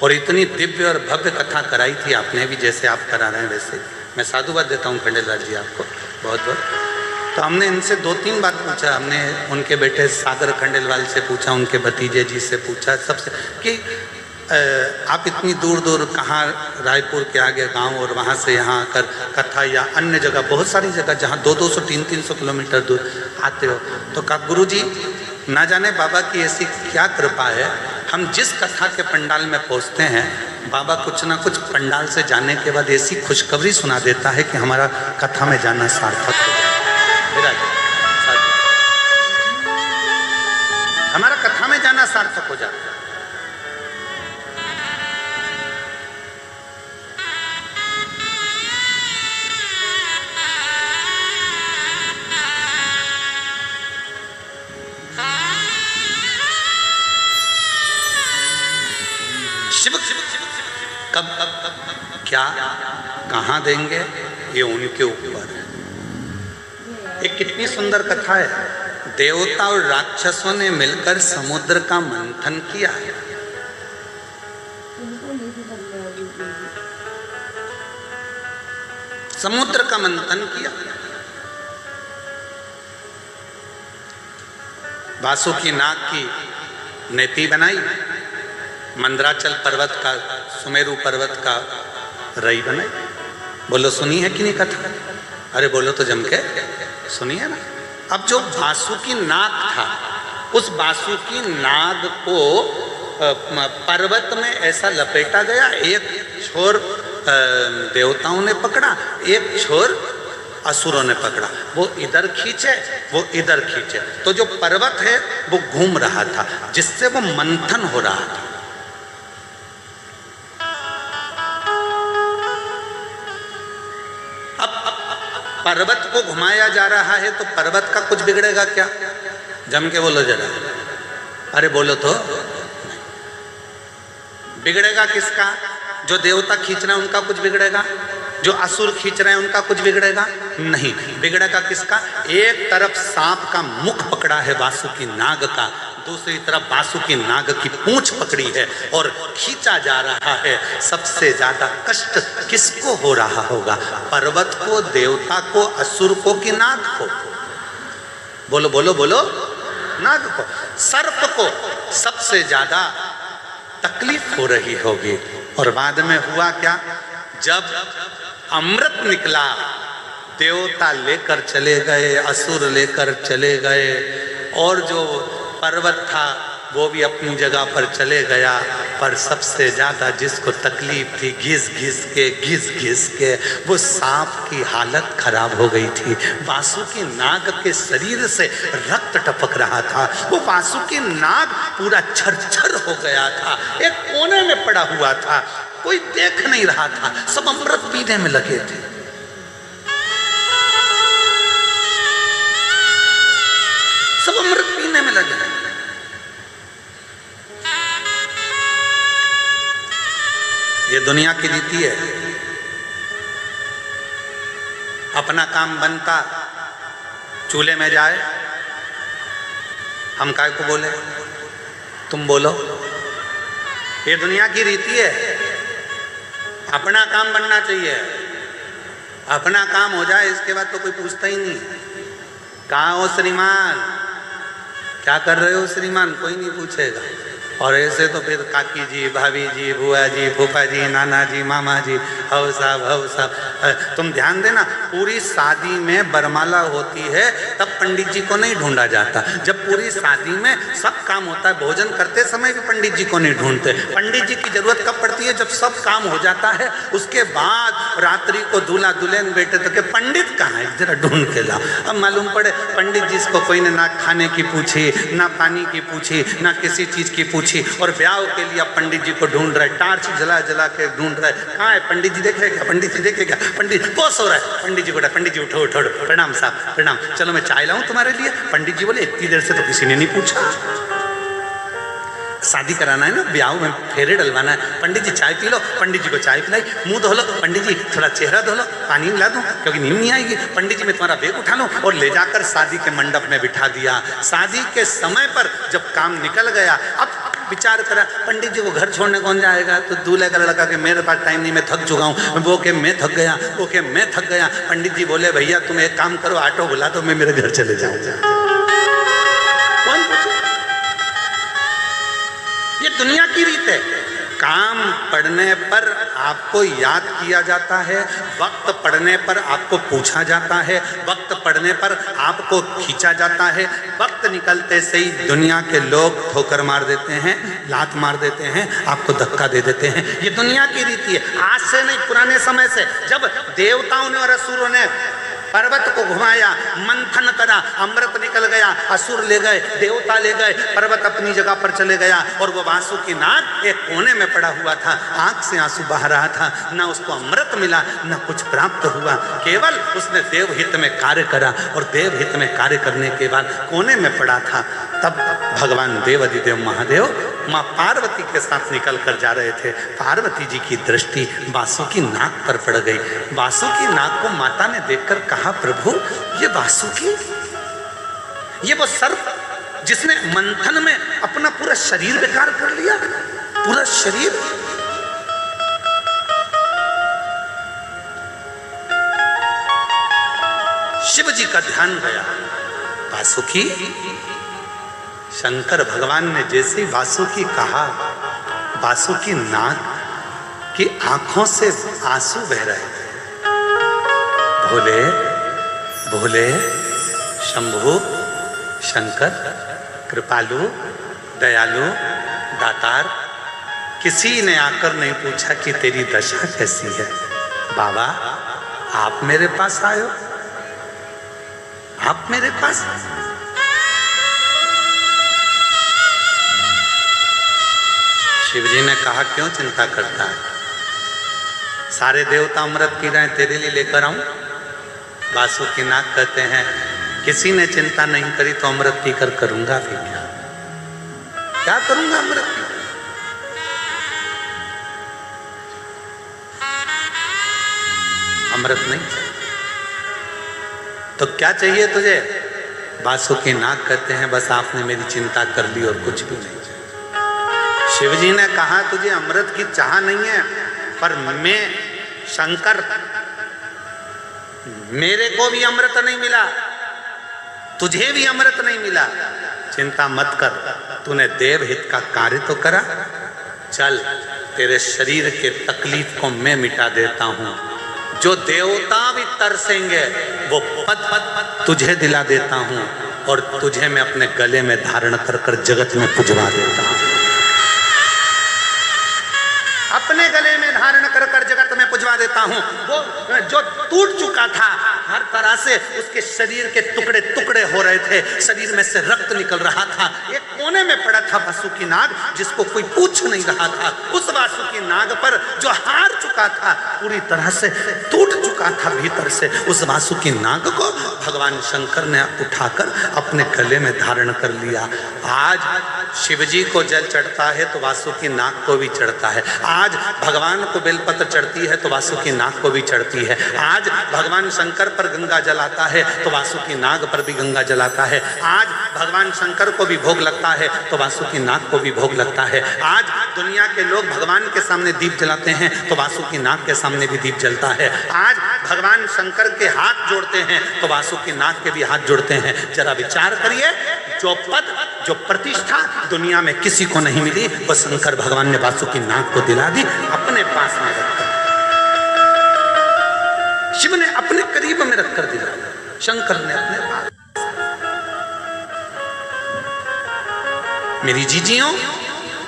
और इतनी दिव्य और भव्य कथा कराई थी आपने भी, जैसे आप करा रहे हैं वैसे। मैं साधुवाद देता हूँ खंडेलवाल जी आपको बहुत बहुत। तो हमने इनसे 2-3 बात पूछा, हमने उनके बेटे सागर खंडेलवाल से पूछा, उनके भतीजे जी से पूछा, सबसे, कि आप इतनी दूर दूर कहाँ, रायपुर के आगे गांव और वहाँ से यहाँ आकर कथा या अन्य जगह, बहुत सारी जगह जहाँ 200-300 किलोमीटर दूर आते हो, तो कहा गुरु जी ना जाने बाबा की ऐसी क्या कृपा है, हम जिस कथा के पंडाल में पहुँचते हैं बाबा कुछ ना कुछ पंडाल से जाने के बाद ऐसी खुशखबरी सुना देता है कि हमारा कथा में जाना सार्थक हो जाए। हमारा कथा में जाना सार्थक हो जाता है। शिव कब क्या कहाँ देंगे ये उनके ऊपर है। एक कितनी सुंदर कथा है, देवता और राक्षसों ने मिलकर समुद्र का मंथन किया है। समुद्र का मंथन किया, वासुकी नाग की नेति बनाई, मंदराचल पर्वत का, सुमेरु पर्वत का रई बनाई। बोलो सुनी है कि नहीं कथा? अरे बोलो तो जम के सुनिए ना। अब जो वासुकी नाग था, उस वासुकी नाग को पर्वत में ऐसा लपेटा गया, एक छोर देवताओं ने पकड़ा, एक छोर असुरों ने पकड़ा, वो इधर खींचे वो इधर खींचे, तो जो पर्वत है वो घूम रहा था, जिससे वो मंथन हो रहा था। पर्वत को घुमाया जा रहा है तो पर्वत का कुछ बिगड़ेगा क्या? जम के बोलो जरा, अरे बोलो तो। बिगड़ेगा किसका? जो देवता खींच रहे हैं उनका कुछ बिगड़ेगा, जो असुर खींच रहे हैं उनका कुछ बिगड़ेगा नहीं। बिगड़ेगा किसका? एक तरफ सांप का मुख पकड़ा है वासुकी नाग का, दूसरी तरफ वासुकी नाग की पूंछ पकड़ी है और खींचा जा रहा है। सबसे ज्यादा कष्ट किसको हो रहा होगा? पर्वत को, देवता को, असुर को कि नाग को? बोलो बोलो बोलो, नाग को। सर्प को सबसे ज्यादा तकलीफ हो रही होगी। और बाद में हुआ क्या? जब अमृत निकला, देवता लेकर चले गए, असुर लेकर चले गए, और जो पर्वत था वो भी अपनी जगह पर चले गया। पर सबसे ज्यादा जिसको तकलीफ थी, घिस घिस के वो सांप की हालत खराब हो गई थी। वासुकी नाग के शरीर से रक्त टपक रहा था, वो वासुकी नाग पूरा छरछर हो गया था, एक कोने में पड़ा हुआ था, कोई देख नहीं रहा था, सब अमृत पीने में लगे थे। सब अमृत पीने में लगे। ये दुनिया की रीति है। अपना काम बनता, चूल्हे में जाए, हम काय को बोले, तुम बोलो। ये दुनिया की रीति है। अपना काम बनना चाहिए, अपना काम हो जाए, इसके बाद तो कोई पूछता ही नहीं। कहाँ हो श्रीमान, क्या कर रहे हो श्रीमान, कोई नहीं पूछेगा। और ऐसे तो फिर काकी जी, भाभी जी, बुआ जी, फूफा जी, नाना जी, मामा जी, हव साहब। तुम ध्यान देना, पूरी शादी में बरमाला होती है तब पंडित जी को नहीं ढूंढा जाता। जब पूरी शादी में सब काम होता है, भोजन करते समय भी पंडित जी को नहीं ढूंढते। पंडित जी की जरूरत कब पड़ती है? जब सब काम हो जाता है, उसके बाद रात्रि को दूल्हा दुल्हन बेटे तो के पंडित कहाँ है, जरा ढूंढ के लाओ। अब मालूम पड़े पंडित जी को कोई ने ना खाने की पूछी, ना पानी की पूछी, ना किसी चीज की पूछी, और ब्याह के लिए अब पंडित जी को ढूंढ रहे, टार्च जला जला के ढूंढ रहे। कहाँ है पंडित जी, देखेगा पंडित जी, देखेगा पंडित, बहुत सो रहा है। पंडित जी को, पंडित जी उठो उठो, प्रणाम साहब प्रणाम, चलो मैं चाय लाऊं तुम्हारे लिए। पंडित जी बोले इतनी देर से तो किसी ने नहीं पूछा, शादी कराना है ना, ब्याह में फेरे डलवाना है। पंडित जी चाय पी लो, पंडित जी को चाय पिलाई, मुंह धो लो, पंडित जी थोड़ा चेहरा धो लो, पानी मिला दूं क्योंकि नींद नहीं आएगी। पंडित जी मैं तुम्हारा बैग उठा लूं, और ले जाकर शादी के मंडप में बिठा दिया। शादी के समय पर जब काम निकल गया, अब विचार करा, पंडित जी को घर छोड़ने कौन जाएगा? तो दूल्हे का लड़का के मेरे पास टाइम नहीं, मैं थक चुका हूँ। वो के मैं थक गया, वो के मैं थक गया। पंडित जी बोले भैया तुम एक काम करो, ऑटो बुला दो, मैं मेरे घर चले जाऊंगा। कौन पूछे? ये दुनिया की रीत है। काम पड़ने पर आपको याद किया जाता है, वक्त पड़ने पर आपको पूछा जाता है, वक्त पड़ने पर आपको खींचा जाता है। वक्त निकलते से ही दुनिया के लोग ठोकर मार देते हैं, लात मार देते हैं, आपको धक्का दे देते हैं। ये दुनिया की रीति है, आज से नहीं, पुराने समय से। जब देवताओं ने और असुरों ने पर्वत को घुमाया, मंथन करा, अमृत निकल गया, असुर ले गए, देवता ले गए, पर्वत अपनी जगह पर चले गया, और वो वासुकी नाग एक कोने में पड़ा हुआ था, आंख से आंसू बह रहा था। ना उसको अमृत मिला, ना कुछ प्राप्त हुआ, केवल उसने देवहित में कार्य करा, और देवहित में कार्य करने के बाद कोने में पड़ा था। तब भगवान देवाधिदेव महादेव माँ पार्वती के साथ निकल कर जा रहे थे। पार्वती जी की दृष्टि वासुकी नाग पर पड़ गई। वासुकी नाग को माता ने देखकर कहा, प्रभु ये वासुकी, ये वो सर्प जिसने मंथन में अपना पूरा शरीर बेकार कर लिया, पूरा शरीर। शिव जी का ध्यान गया, वासुकी। शंकर भगवान ने जैसे ही वासुकी कहा, वासुकी नाग की आंखों से आंसू बह रहे थे। भोले भोले शंभु शंकर कृपालु दयालु दातार, किसी ने आकर नहीं पूछा कि तेरी दशा कैसी है। बाबा आप मेरे पास आए हो, आप मेरे पास। शिव जी ने कहा क्यों चिंता करता है, सारे देवता अमृत पी रहे हैं, तेरे लिए लेकर आऊं। वासुकी नाग कहते हैं किसी ने चिंता नहीं करी तो अमृत पीकर करूंगा भी क्या? क्या करूंगा अमृत पीकर? अमृत नहीं चाहिए तो क्या चाहिए तुझे? बासुकी नाग कहते हैं बस आपने मेरी चिंता कर ली और कुछ भी नहीं चाहिए। शिवजी ने कहा तुझे अमृत की चाह नहीं है, पर मैं शंकर, मेरे को भी अमृत नहीं मिला, तुझे भी अमृत नहीं मिला। चिंता मत कर, तूने देव हित का कार्य तो करा। चल तेरे शरीर के तकलीफ को मैं मिटा देता हूं। जो देवता भी तरसेंगे वो पद पद तुझे दिला देता हूं और तुझे मैं अपने गले में धारण कर कर जगत में पुजवा देता हूं। अपने गले में धारण कर कर जगत में पुजवा देता हूं। वो जो टूट चुका था हर तरह से, उसके शरीर के टुकड़े टुकड़े हो रहे थे, शरीर में से रक्त निकल रहा था। एक कोने में पड़ा था वासुकी नाग, जिसको कोई पूछ नहीं रहा था। उस वासुकी नाग पर जो हार चुका था, पूरी तरह से टूट चुका था भीतर से, उस वासुकी नाग को भगवान शंकर ने उठाकर अपने गले में धारण कर लिया। आज शिवजी को जल चढ़ता है तो वासुकी नाग को भी चढ़ता है। आज भगवान को बेलपत्र चढ़ती है तो वासुकी नाग को भी चढ़ती है। आज भगवान शंकर पर गंगा जल आता है तो वासुकी नाग पर भी गंगा जल आता है। आज भगवान शंकर को भी भोग लगता है तो वासुकी नाग को भी भोग लगता है। आज दुनिया के लोग भगवान के सामने दीप जलाते हैं तो वासुकी नाग के सामने भी दीप जलता है। आज भगवान शंकर के हाथ जोड़ते हैं तो वासुकी नाग के भी हाथ जोड़ते हैं। जरा विचार करिए, जो पद जो प्रतिष्ठा दुनिया में किसी को नहीं मिली, वो शंकर भगवान ने वासुकी नाग को दिला दी, अपने पास में रखकर। शिव ने अपने करीब में रखकर दिला, शंकर ने अपने पास। मेरी जीजियों,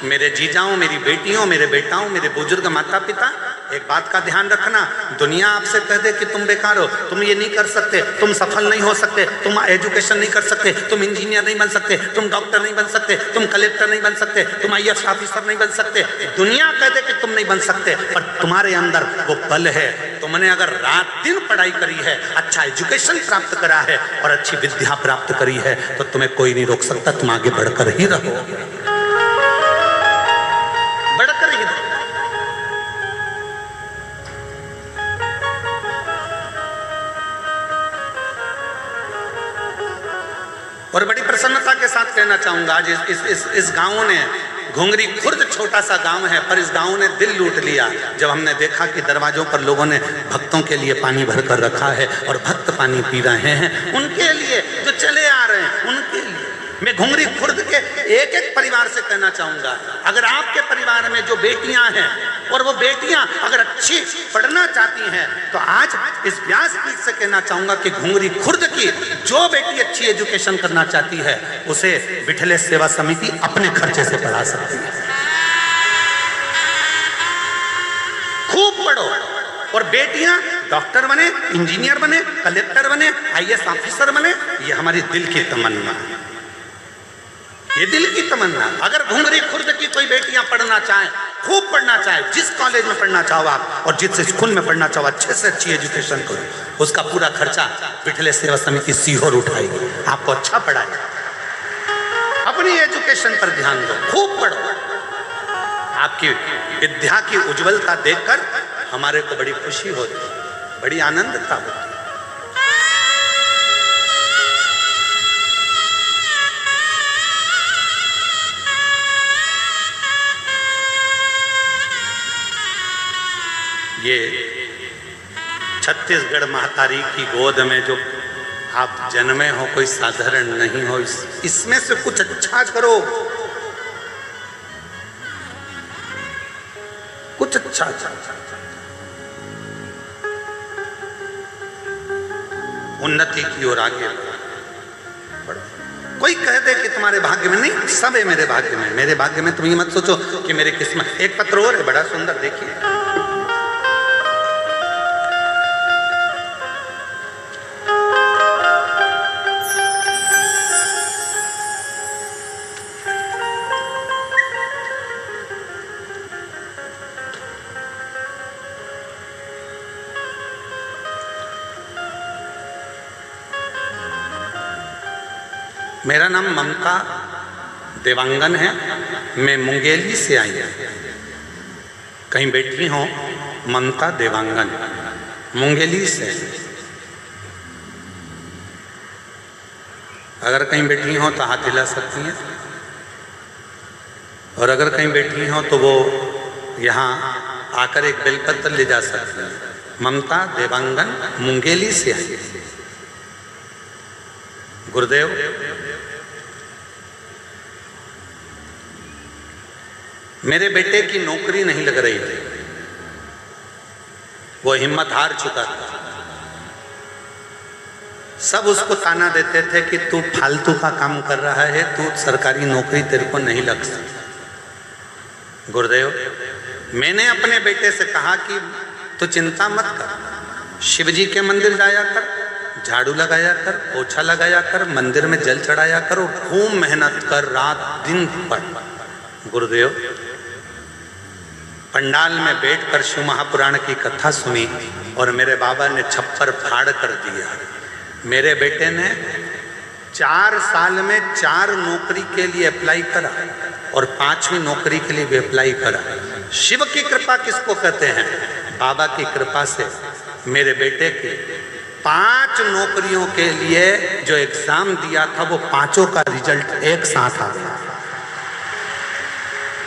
मेरे जीजाओं, मेरी बेटियों, मेरे बेटाओं, मेरे बुजुर्ग माता पिता, एक बात का ध्यान रखना। दुनिया आपसे कह दे कि तुम बेकार हो, तुम ये नहीं कर सकते, तुम सफल नहीं हो सकते, तुम एजुकेशन नहीं कर सकते, तुम इंजीनियर नहीं बन सकते, तुम डॉक्टर नहीं बन सकते, तुम कलेक्टर नहीं बन सकते, तुम IAS ऑफिसर नहीं बन सकते। दुनिया कह दे कि तुम नहीं बन सकते, पर तुम्हारे अंदर वो बल है। तुमने अगर रात दिन पढ़ाई करी है, अच्छा एजुकेशन प्राप्त करा है और अच्छी विद्या प्राप्त करी है, तो तुम्हें कोई नहीं रोक सकता। तुम आगे बढ़कर ही रहो, बढ़कर ही रहो। और बड़ी प्रसन्नता के साथ कहना चाहूंगा, आज इस गांव ने, घुंगरी खुर्द छोटा सा गांव है, पर इस गांव ने दिल लूट लिया जब हमने देखा कि दरवाजों पर लोगों ने भक्तों के लिए पानी भरकर रखा है और भक्त पानी पी रहे हैं। उनके लिए जो चले आ रहे हैं, उनके लिए मैं घुंगरी खुर्द के एक एक परिवार से कहना चाहूंगा, अगर आपके परिवार में जो बेटियां हैं और वो बेटियां अगर अच्छी पढ़ना चाहती हैं, तो आज इस व्यासपीठ से कहना चाहूंगा कि घुंगरी खुर्द की जो बेटी अच्छी एजुकेशन करना चाहती है, उसे विठले सेवा समिति अपने खर्चे से पढ़ा सकती है। खूब पढ़ो और बेटियां डॉक्टर बने, इंजीनियर बने, कलेक्टर बने, IAS ऑफिसर बने। ये हमारी दिल की तमन्ना है, ये दिल की तमन्ना। अगर घुंगरी खुर्द की कोई बेटियां पढ़ना चाहें, खूब पढ़ना चाहे, जिस कॉलेज में पढ़ना चाहो आप और जिस स्कूल में पढ़ना चाहो, अच्छे से अच्छी एजुकेशन करो, उसका पूरा खर्चा विठले सेवा समिति सीहोर उठाएगी, आपको अच्छा पढ़ाएगी। अपनी एजुकेशन पर ध्यान दो, खूब पढ़ो। आपकी विद्या की उज्जवलता देखकर हमारे को बड़ी खुशी होती, बड़ी आनंदता होती। ये छत्तीसगढ़ महतारी की गोद में जो आप जन्मे हो, कोई साधारण नहीं हो। इसमें से कुछ अच्छा करो, कुछ अच्छा। उन्नति की ओर आगे बढ़ो। कोई कह दे कि तुम्हारे भाग्य में नहीं, सब है मेरे भाग्य में। मेरे भाग्य में तुम ये मत सोचो कि मेरी किस्मत। एक पत्र और है, बड़ा सुंदर, देखिए। मेरा नाम ममता देवांगन है, मैं मुंगेली से आई हूँ। कहीं बैठी हो ममता देवांगन, मुंगेली से। अगर कहीं बैठी हो तो हाथ हिला सकती हैं, और अगर कहीं बैठी हो तो वो यहाँ आकर एक बेलपत्र ले जा सकती हैं। ममता देवांगन मुंगेली से आई। गुरुदेव, मेरे बेटे की नौकरी नहीं लग रही थी, वो हिम्मत हार चुका था। सब उसको ताना देते थे कि तू फालतू का काम कर रहा है, तू सरकारी नौकरी तेरे को नहीं लग सकती। गुरुदेव, मैंने अपने बेटे से कहा कि तू चिंता मत कर, शिव जी के मंदिर जाया कर, झाड़ू लगाया कर, पोछा लगाया कर, मंदिर में जल चढ़ाया कर और खूब मेहनत कर, रात दिन पढ़। गुरुदेव, पंडाल में बैठकर शिव महापुराण की कथा सुनी और मेरे बाबा ने छप्पर फाड़ कर दिया। मेरे बेटे ने 4 साल में 4 नौकरी के लिए अप्लाई करा और 5वीं नौकरी के लिए भी अप्लाई करा। शिव की कृपा किसको कहते हैं? बाबा की कृपा से मेरे बेटे के 5 नौकरियों के लिए जो एग्जाम दिया था वो 5 का रिजल्ट एक साथ आ गया।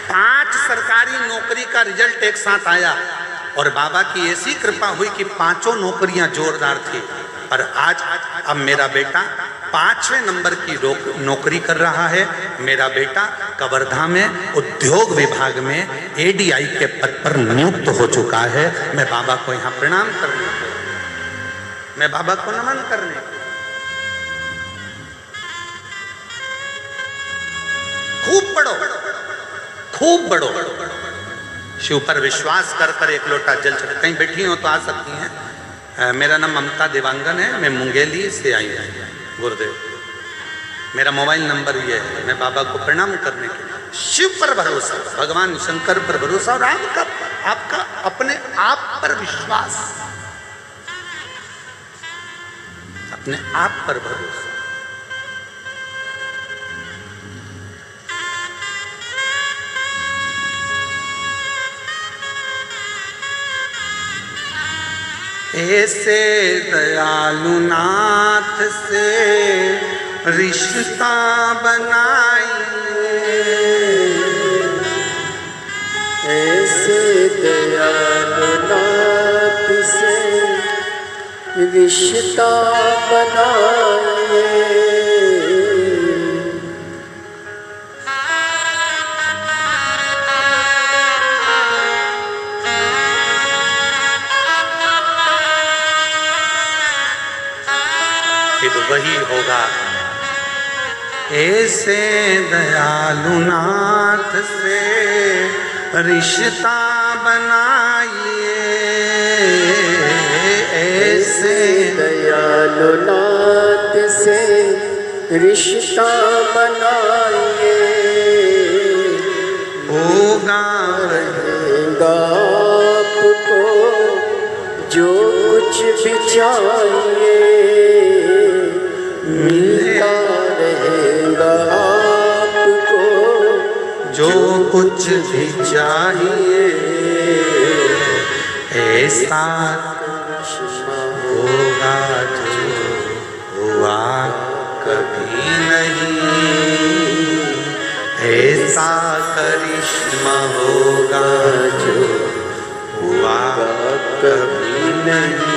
5 सरकारी नौकरी का रिजल्ट एक साथ आया और बाबा की ऐसी कृपा हुई कि 5 नौकरियां जोरदार थी। पर आज अब मेरा बेटा 5वें नंबर की नौकरी कर रहा है। मेरा बेटा कवर्धा में उद्योग विभाग में ADI के पद पर नियुक्त हो चुका है। मैं बाबा को यहाँ प्रणाम करने, मैं बाबा को नमन करने, खूब पढ़ो, खूब बढ़ो, शिव पर विश्वास कर कर एक लोटा जल चढ़। कहीं बैठी हो तो आ सकती हैं। मेरा नाम ममता देवांगन है, मैं मुंगेली से आई हूँ। गुरुदेव, मेरा मोबाइल नंबर ये है। मैं बाबा को प्रणाम करने के लिए, शिव पर भरोसा, भगवान शंकर पर भरोसा और आपका अपने आप पर विश्वास, अपने आप पर भरोसा। ऐसे दयालु नाथ से रिश्ता बनाइए, ऐसे दयालु नाथ से रिश्ता बनाइए। फिर वही होगा। ऐसे दयालु नाथ से रिश्ता बनाइए, ऐसे दयालु नाथ से रिश्ता बनाइए। होगा रहेगा आपको जो कुछ भी चाहिए, मिलता रहेगा आपको जो कुछ भी चाहिए। ऐसा होगा जो हुआ कभी नहीं, ऐसा करिश्मा होगा जो हुआ कभी नहीं।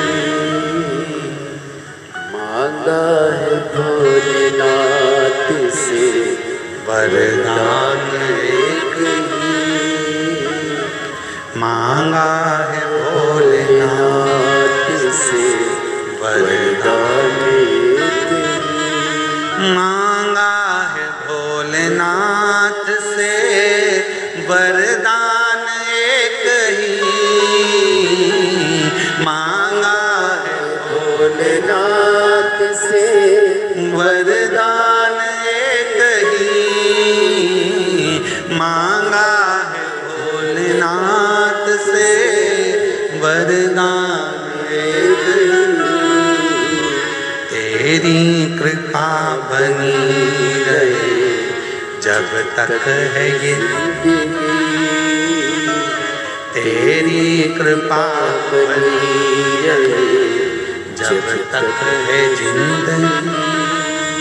मांगा है भोलेनाथ से वरदान एक ही, मांगा है भोलेनाथ से वरदान एक ही। मांगा है भोलेनाथ से वरदान एक ही, मांगा है भोलेनाथ से वरदान एक ही, मांगा है भोलेनाथ से वरदान एक ही। तेरी कृपा बनी रहे जब तक है ये तेरी कृपा बनी रहे जब तक है जिंदगी।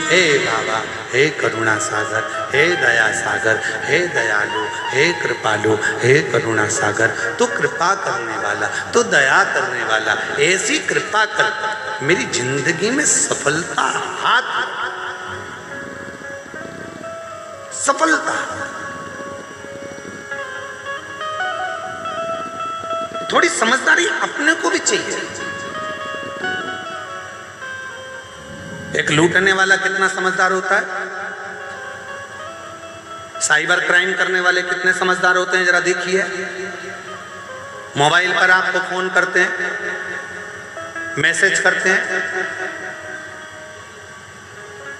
हे बाबा, हे करुणा सागर, हे दया सागर, हे दयालु, हे कृपालु, हे करुणा सागर, तू कृपा करने वाला, तू दया करने वाला, ऐसी कृपा कर मेरी जिंदगी में सफलता हाथ, सफलता। थोड़ी समझदारी अपने को भी चाहिए। एक लूटने वाला कितना समझदार होता है, साइबर क्राइम करने वाले कितने समझदार होते हैं, जरा देखिए। मोबाइल पर आपको फोन करते हैं, मैसेज करते हैं,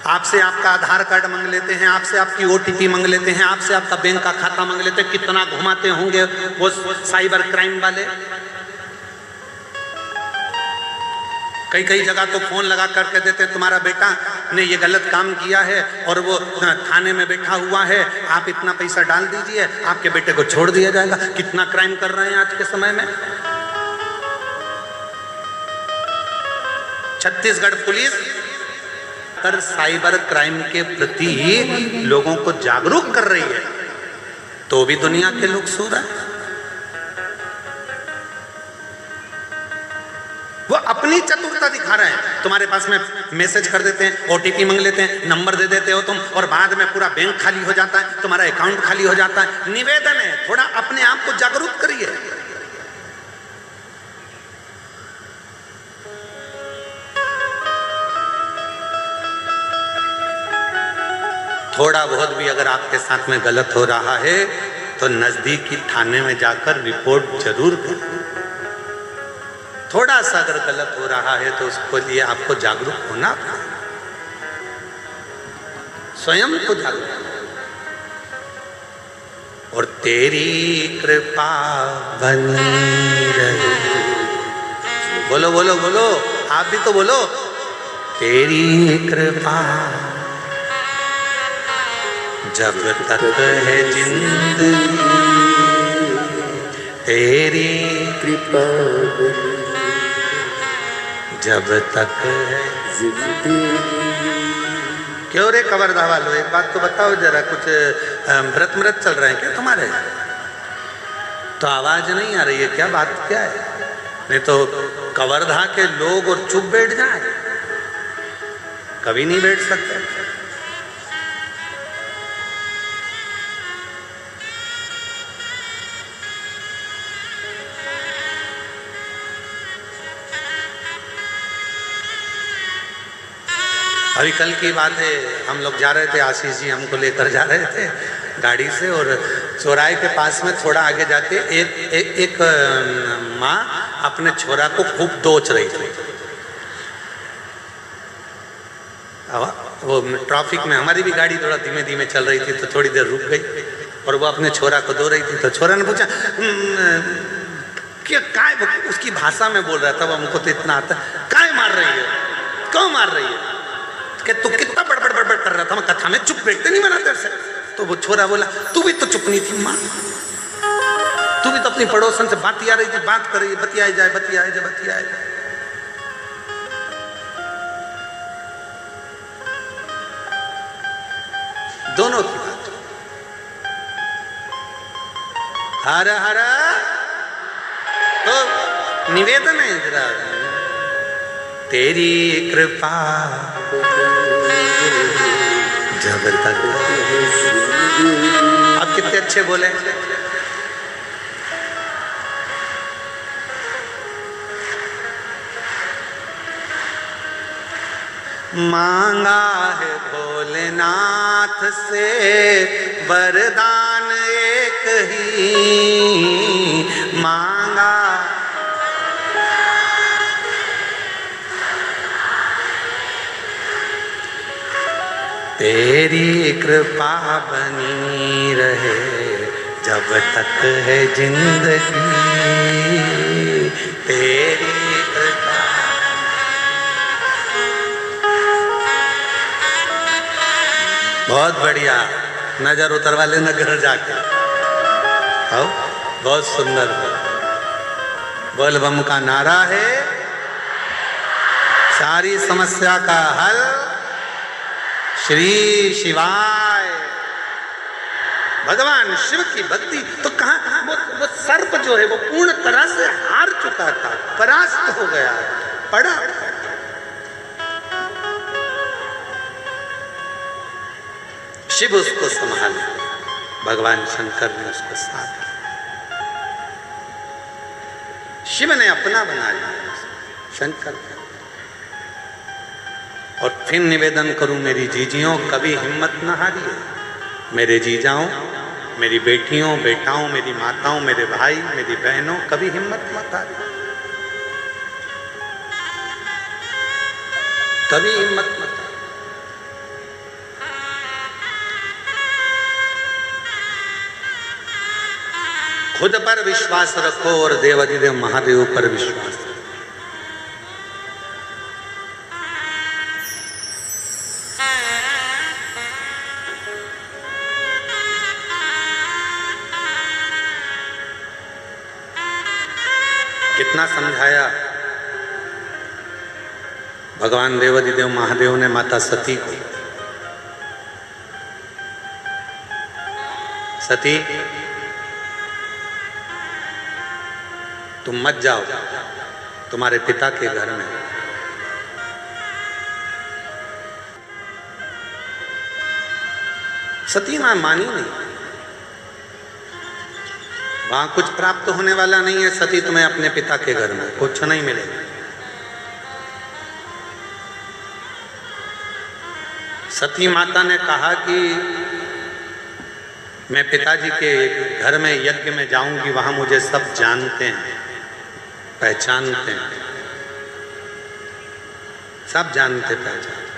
आपसे आपका आधार कार्ड मांग लेते हैं, आपसे आपकी ओटीपी मांग लेते हैं, आपसे आपका बैंक का खाता मांग लेते हैं। कितना घुमाते होंगे वो साइबर क्राइम वाले। कई कई जगह तो फोन लगा करके देते हैं, तुम्हारा बेटा ने ये गलत काम किया है और वो थाने में बैठा हुआ है, आप इतना पैसा डाल दीजिए, आपके बेटे को छोड़ दिया जाएगा। कितना क्राइम कर रहे हैं आज के समय में। छत्तीसगढ़ पुलिस कर साइबर क्राइम के प्रति लोगों को जागरूक कर रही है, तो भी दुनिया के लोग सो रहे हैं। वो अपनी चतुरता दिखा रहे हैं। तुम्हारे पास में मैसेज कर देते हैं, ओटीपी मांग लेते हैं, नंबर दे देते हो तुम, और बाद में पूरा बैंक खाली हो जाता है, तुम्हारा अकाउंट खाली हो जाता है। निवेदन है, थोड़ा अपने आप को जागरूक करिए। थोड़ा बहुत भी अगर आपके साथ में गलत हो रहा है तो नजदीकी थाने में जाकर रिपोर्ट जरूर करें। थोड़ा सा अगर गलत हो रहा है तो उसको लिए आपको जागरूक होना, स्वयं को जागरूक। और तेरी कृपा बनी रहे, बोलो बोलो बोलो, आप भी तो बोलो, तेरी कृपा जब तक है जिंदगी, तेरी कृपा जब तक है जिंदगी। क्यों रे कवर्धा वालों, एक बात तो बताओ जरा, कुछ व्रत व्रत चल रहे हैं क्या तुम्हारे? तो आवाज नहीं आ रही है क्या? बात क्या है? नहीं तो कवर्धा के लोग और चुप बैठ जाए, कभी नहीं बैठ सकते। अभी कल की बात है, हम लोग जा रहे थे, आशीष जी हमको लेकर जा रहे थे गाड़ी से, और चौराहे के पास में थोड़ा आगे जाके एक माँ अपने छोरा को खूब दोच रही थी। वो ट्रैफिक में हमारी भी गाड़ी थोड़ा धीमे धीमे चल रही थी, तो थोड़ी देर रुक गई और वो अपने छोरा को दो रही थी। तो छोरा ने पूछा क्या, काय उसकी भाषा में बोल रहा था, वो हमको तो इतना आता, काय मार रही है, क्यों मार रही है, कि तू कितना बड़बड़ बड़बड़ कर रहा था, मैं कथा में चुप बैठते नहीं बनाते से। तो वो छोरा बोला, तू भी तो चुप नहीं थी माँ, तू भी तो अपनी पड़ोसन से बातिया रही थी, बात कर रही है, बतियाई जाए बतियाई जाए बतियाई जाए। दोनों की बात। हर हर तो निवेदन है जरा, तेरी कृपा जब तक। आप कितने अच्छे बोले। मांगा है भोलेनाथ से वरदान एक ही, मांगा तेरी कृपा बनी रहे जब तक है जिंदगी, तेरी कृपा। बहुत बढ़िया, नजर उतरवा लेना घर जाके। आओ, बहुत सुंदर। बोल बम का नारा है, सारी समस्या का हल श्री शिवाय। भगवान शिव की भक्ति तो कहां, वो सर्प जो है वो पूर्ण तरह से हार चुका था, परास्त हो गया है, पड़ा। शिव उसको संभाले, भगवान शंकर ने उसको साथ, शिव ने अपना बना लिया शंकर। और फिर निवेदन करूं मेरी जीजियों, कभी हिम्मत न हारिए। मेरे जीजाओं, मेरी बेटियों, बेटाओं, मेरी माताओं, मेरे भाई, मेरी बहनों, कभी हिम्मत मत हारिए, कभी हिम्मत मत। खुद पर विश्वास रखो और देवाधिदेव महादेव पर विश्वास रखो। कितना समझाया भगवान देवाधिदेव महादेव ने माता सती को। सती, तुम मत जाओ तुम्हारे पिता के घर में। सती मां मानी नहीं, वहां कुछ प्राप्त होने वाला नहीं है। सती, तुम्हें अपने पिता के घर में कुछ नहीं मिलेगा। सती माता ने कहा कि मैं पिताजी के घर में यज्ञ में जाऊंगी, वहां मुझे सब जानते हैं, पहचानते हैं, सब जानते पहचानते।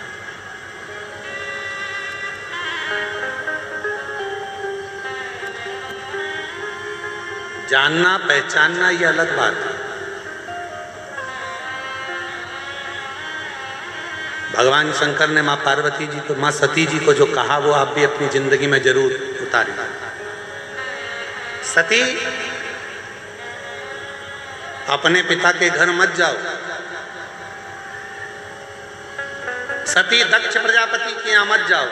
जानना पहचानना ये अलग बात है। भगवान शंकर ने मां पार्वती जी को, मां सती जी को जो कहा वो आप भी अपनी जिंदगी में जरूर उतारें। सती, अपने पिता के घर मत जाओ। सती, दक्ष प्रजापति के यहां मत जाओ।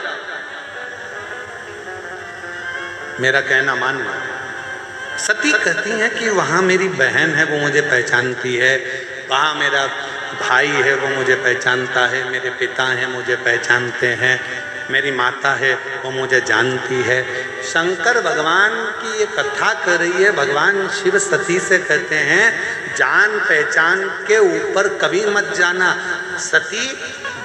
मेरा कहना मानना। सती कहती हैं कि वहाँ मेरी बहन है, वो मुझे पहचानती है, वहाँ मेरा भाई है, वो मुझे पहचानता है, मेरे पिता हैं, मुझे पहचानते हैं, मेरी माता है, वो मुझे जानती है। शंकर भगवान की ये कथा कर रही है। भगवान शिव सती से कहते हैं, जान पहचान के ऊपर कभी मत जाना। सती,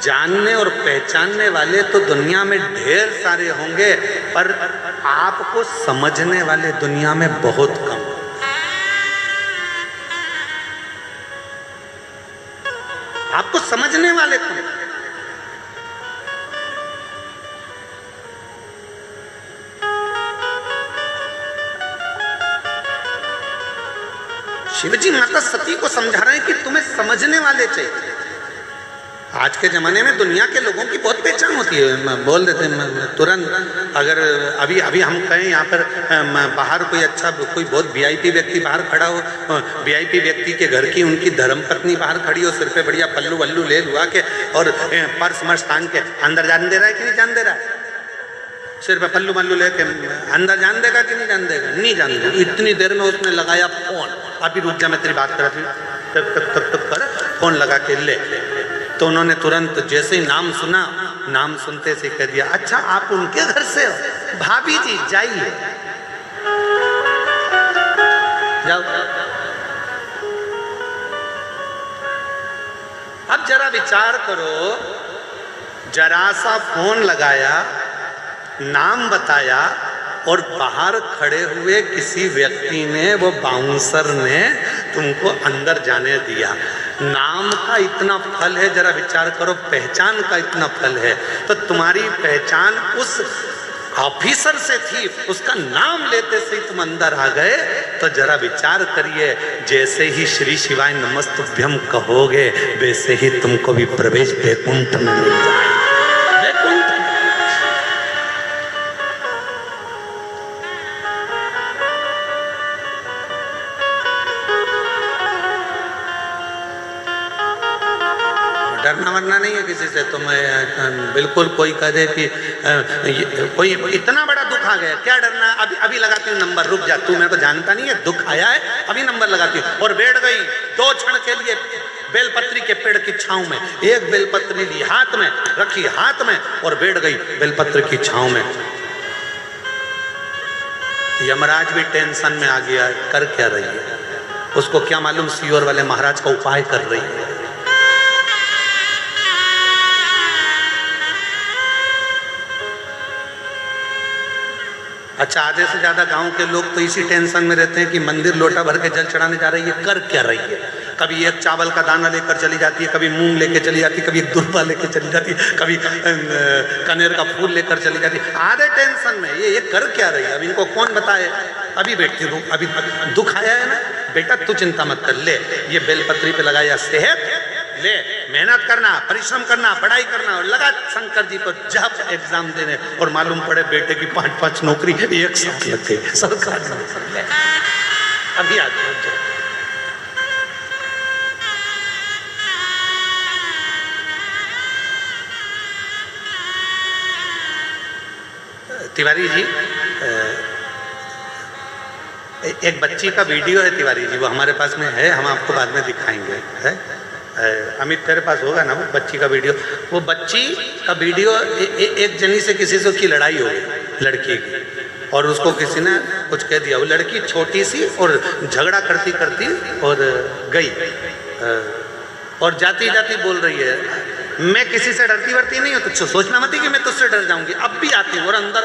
जानने और पहचानने वाले तो दुनिया में ढेर सारे होंगे, पर आपको समझने वाले दुनिया में बहुत कम। आपको समझने वाले कम। शिवजी माता सती को समझा रहे हैं कि तुम्हें समझने वाले चाहिए। आज के ज़माने में दुनिया के लोगों की बहुत पहचान होती है, बोल देते हैं तुरंत। अगर अभी अभी हम कहें यहाँ पर बाहर कोई अच्छा, कोई बहुत वीआईपी व्यक्ति बाहर खड़ा हो, वीआईपी व्यक्ति के घर की उनकी धर्मपत्नी बाहर खड़ी हो, सिर पे बढ़िया पल्लू वल्लू ले लुआ के और पर्स मर्स टांग के, अंदर जाने दे रहा है कि नहीं जान दे रहा है? सिर पे पल्लू मल्लू लेके अंदर जान देगा कि नहीं जान देगा? नहीं जान देगा। इतनी देर में उसने लगाया फोन, अभी रुक जा मैं तेरी बात कर रही हूँ, तब कर फोन लगा के ले। तो उन्होंने तुरंत जैसे ही नाम सुना, नाम सुनते से कह दिया, अच्छा आप उनके घर से हो? भाभी जी जाइए, जाओ। अब जरा विचार करो, जरा सा फोन लगाया, नाम बताया और बाहर खड़े हुए किसी व्यक्ति ने, वो बाउंसर ने तुमको अंदर जाने दिया। नाम का इतना फल है, जरा विचार करो, पहचान का इतना फल है। तो तुम्हारी पहचान उस ऑफिसर से थी, उसका नाम लेते से ही तुम अंदर आ गए, तो जरा विचार करिए, जैसे ही श्री शिवाय नमस्तुभ्यम कहोगे, वैसे ही तुमको भी प्रवेश वैकुंठ में मिल जाए। वैकुंठ डरना वरना नहीं है किसी से। तो मैं बिल्कुल कोई कहे कि कोई इतना बड़ा दुख आ गया, क्या डरना, अभी अभी लगाती हूँ नंबर, रुक जा, तू मेरे को जानता नहीं है, दुख आया है अभी नंबर लगाती हूँ। और बैठ गई 2 क्षण के लिए बेलपत्री के पेड़ की छांव में, एक बेलपत्री ली हाथ में, रखी हाथ में और बैठ गई बेलपत्र की छांव में। यमराज भी टेंशन में आ गया, कर क्या रही है, उसको क्या मालूम सीहोर वाले महाराज का उपाय कर रही है। अच्छा, आधे से ज्यादा गांव के लोग तो इसी टेंशन में रहते हैं कि मंदिर लोटा भर के जल चढ़ाने जा रही है, कर क्या रही है। कभी एक चावल का दाना लेकर चली जाती है, कभी मूंग लेकर चली जाती है, कभी एक दुर्बा लेकर चली जाती है, कभी कनेर का फूल लेकर चली जाती है। आधे टेंशन में ये कर क्या रही है, अब इनको कौन बताए। अभी बैठती हूँ, अभी दुख आया है ना बेटा, तू चिंता मत कर, ले ये बेलपत्री पे लगाया सेहत, ले मेहनत करना, परिश्रम करना, पढ़ाई करना, और लगा शंकर जी पर जब एग्जाम देने, और मालूम पड़े बेटे की 5-5 नौकरी एक साथ लग गई सरकार। अभी आते हैं तिवारी जी, एक बच्ची का वीडियो है तिवारी जी, वो हमारे पास में है, हम आपको बाद में दिखाएंगे। है अमित तेरे पास होगा ना वो बच्ची का वीडियो। वो बच्ची का वीडियो एक जनी से किसी से उसकी लड़ाई हो गई लड़की की, और उसको किसी ने कुछ कह दिया। वो लड़की छोटी सी और झगड़ा करती करती और गई, और जाती जाती बोल रही है, मैं किसी से डरती वरती नहीं हूँ, तो सोचना मत कि मैं तुझसे डर जाऊंगी, अब भी आती हूँ। और अंदर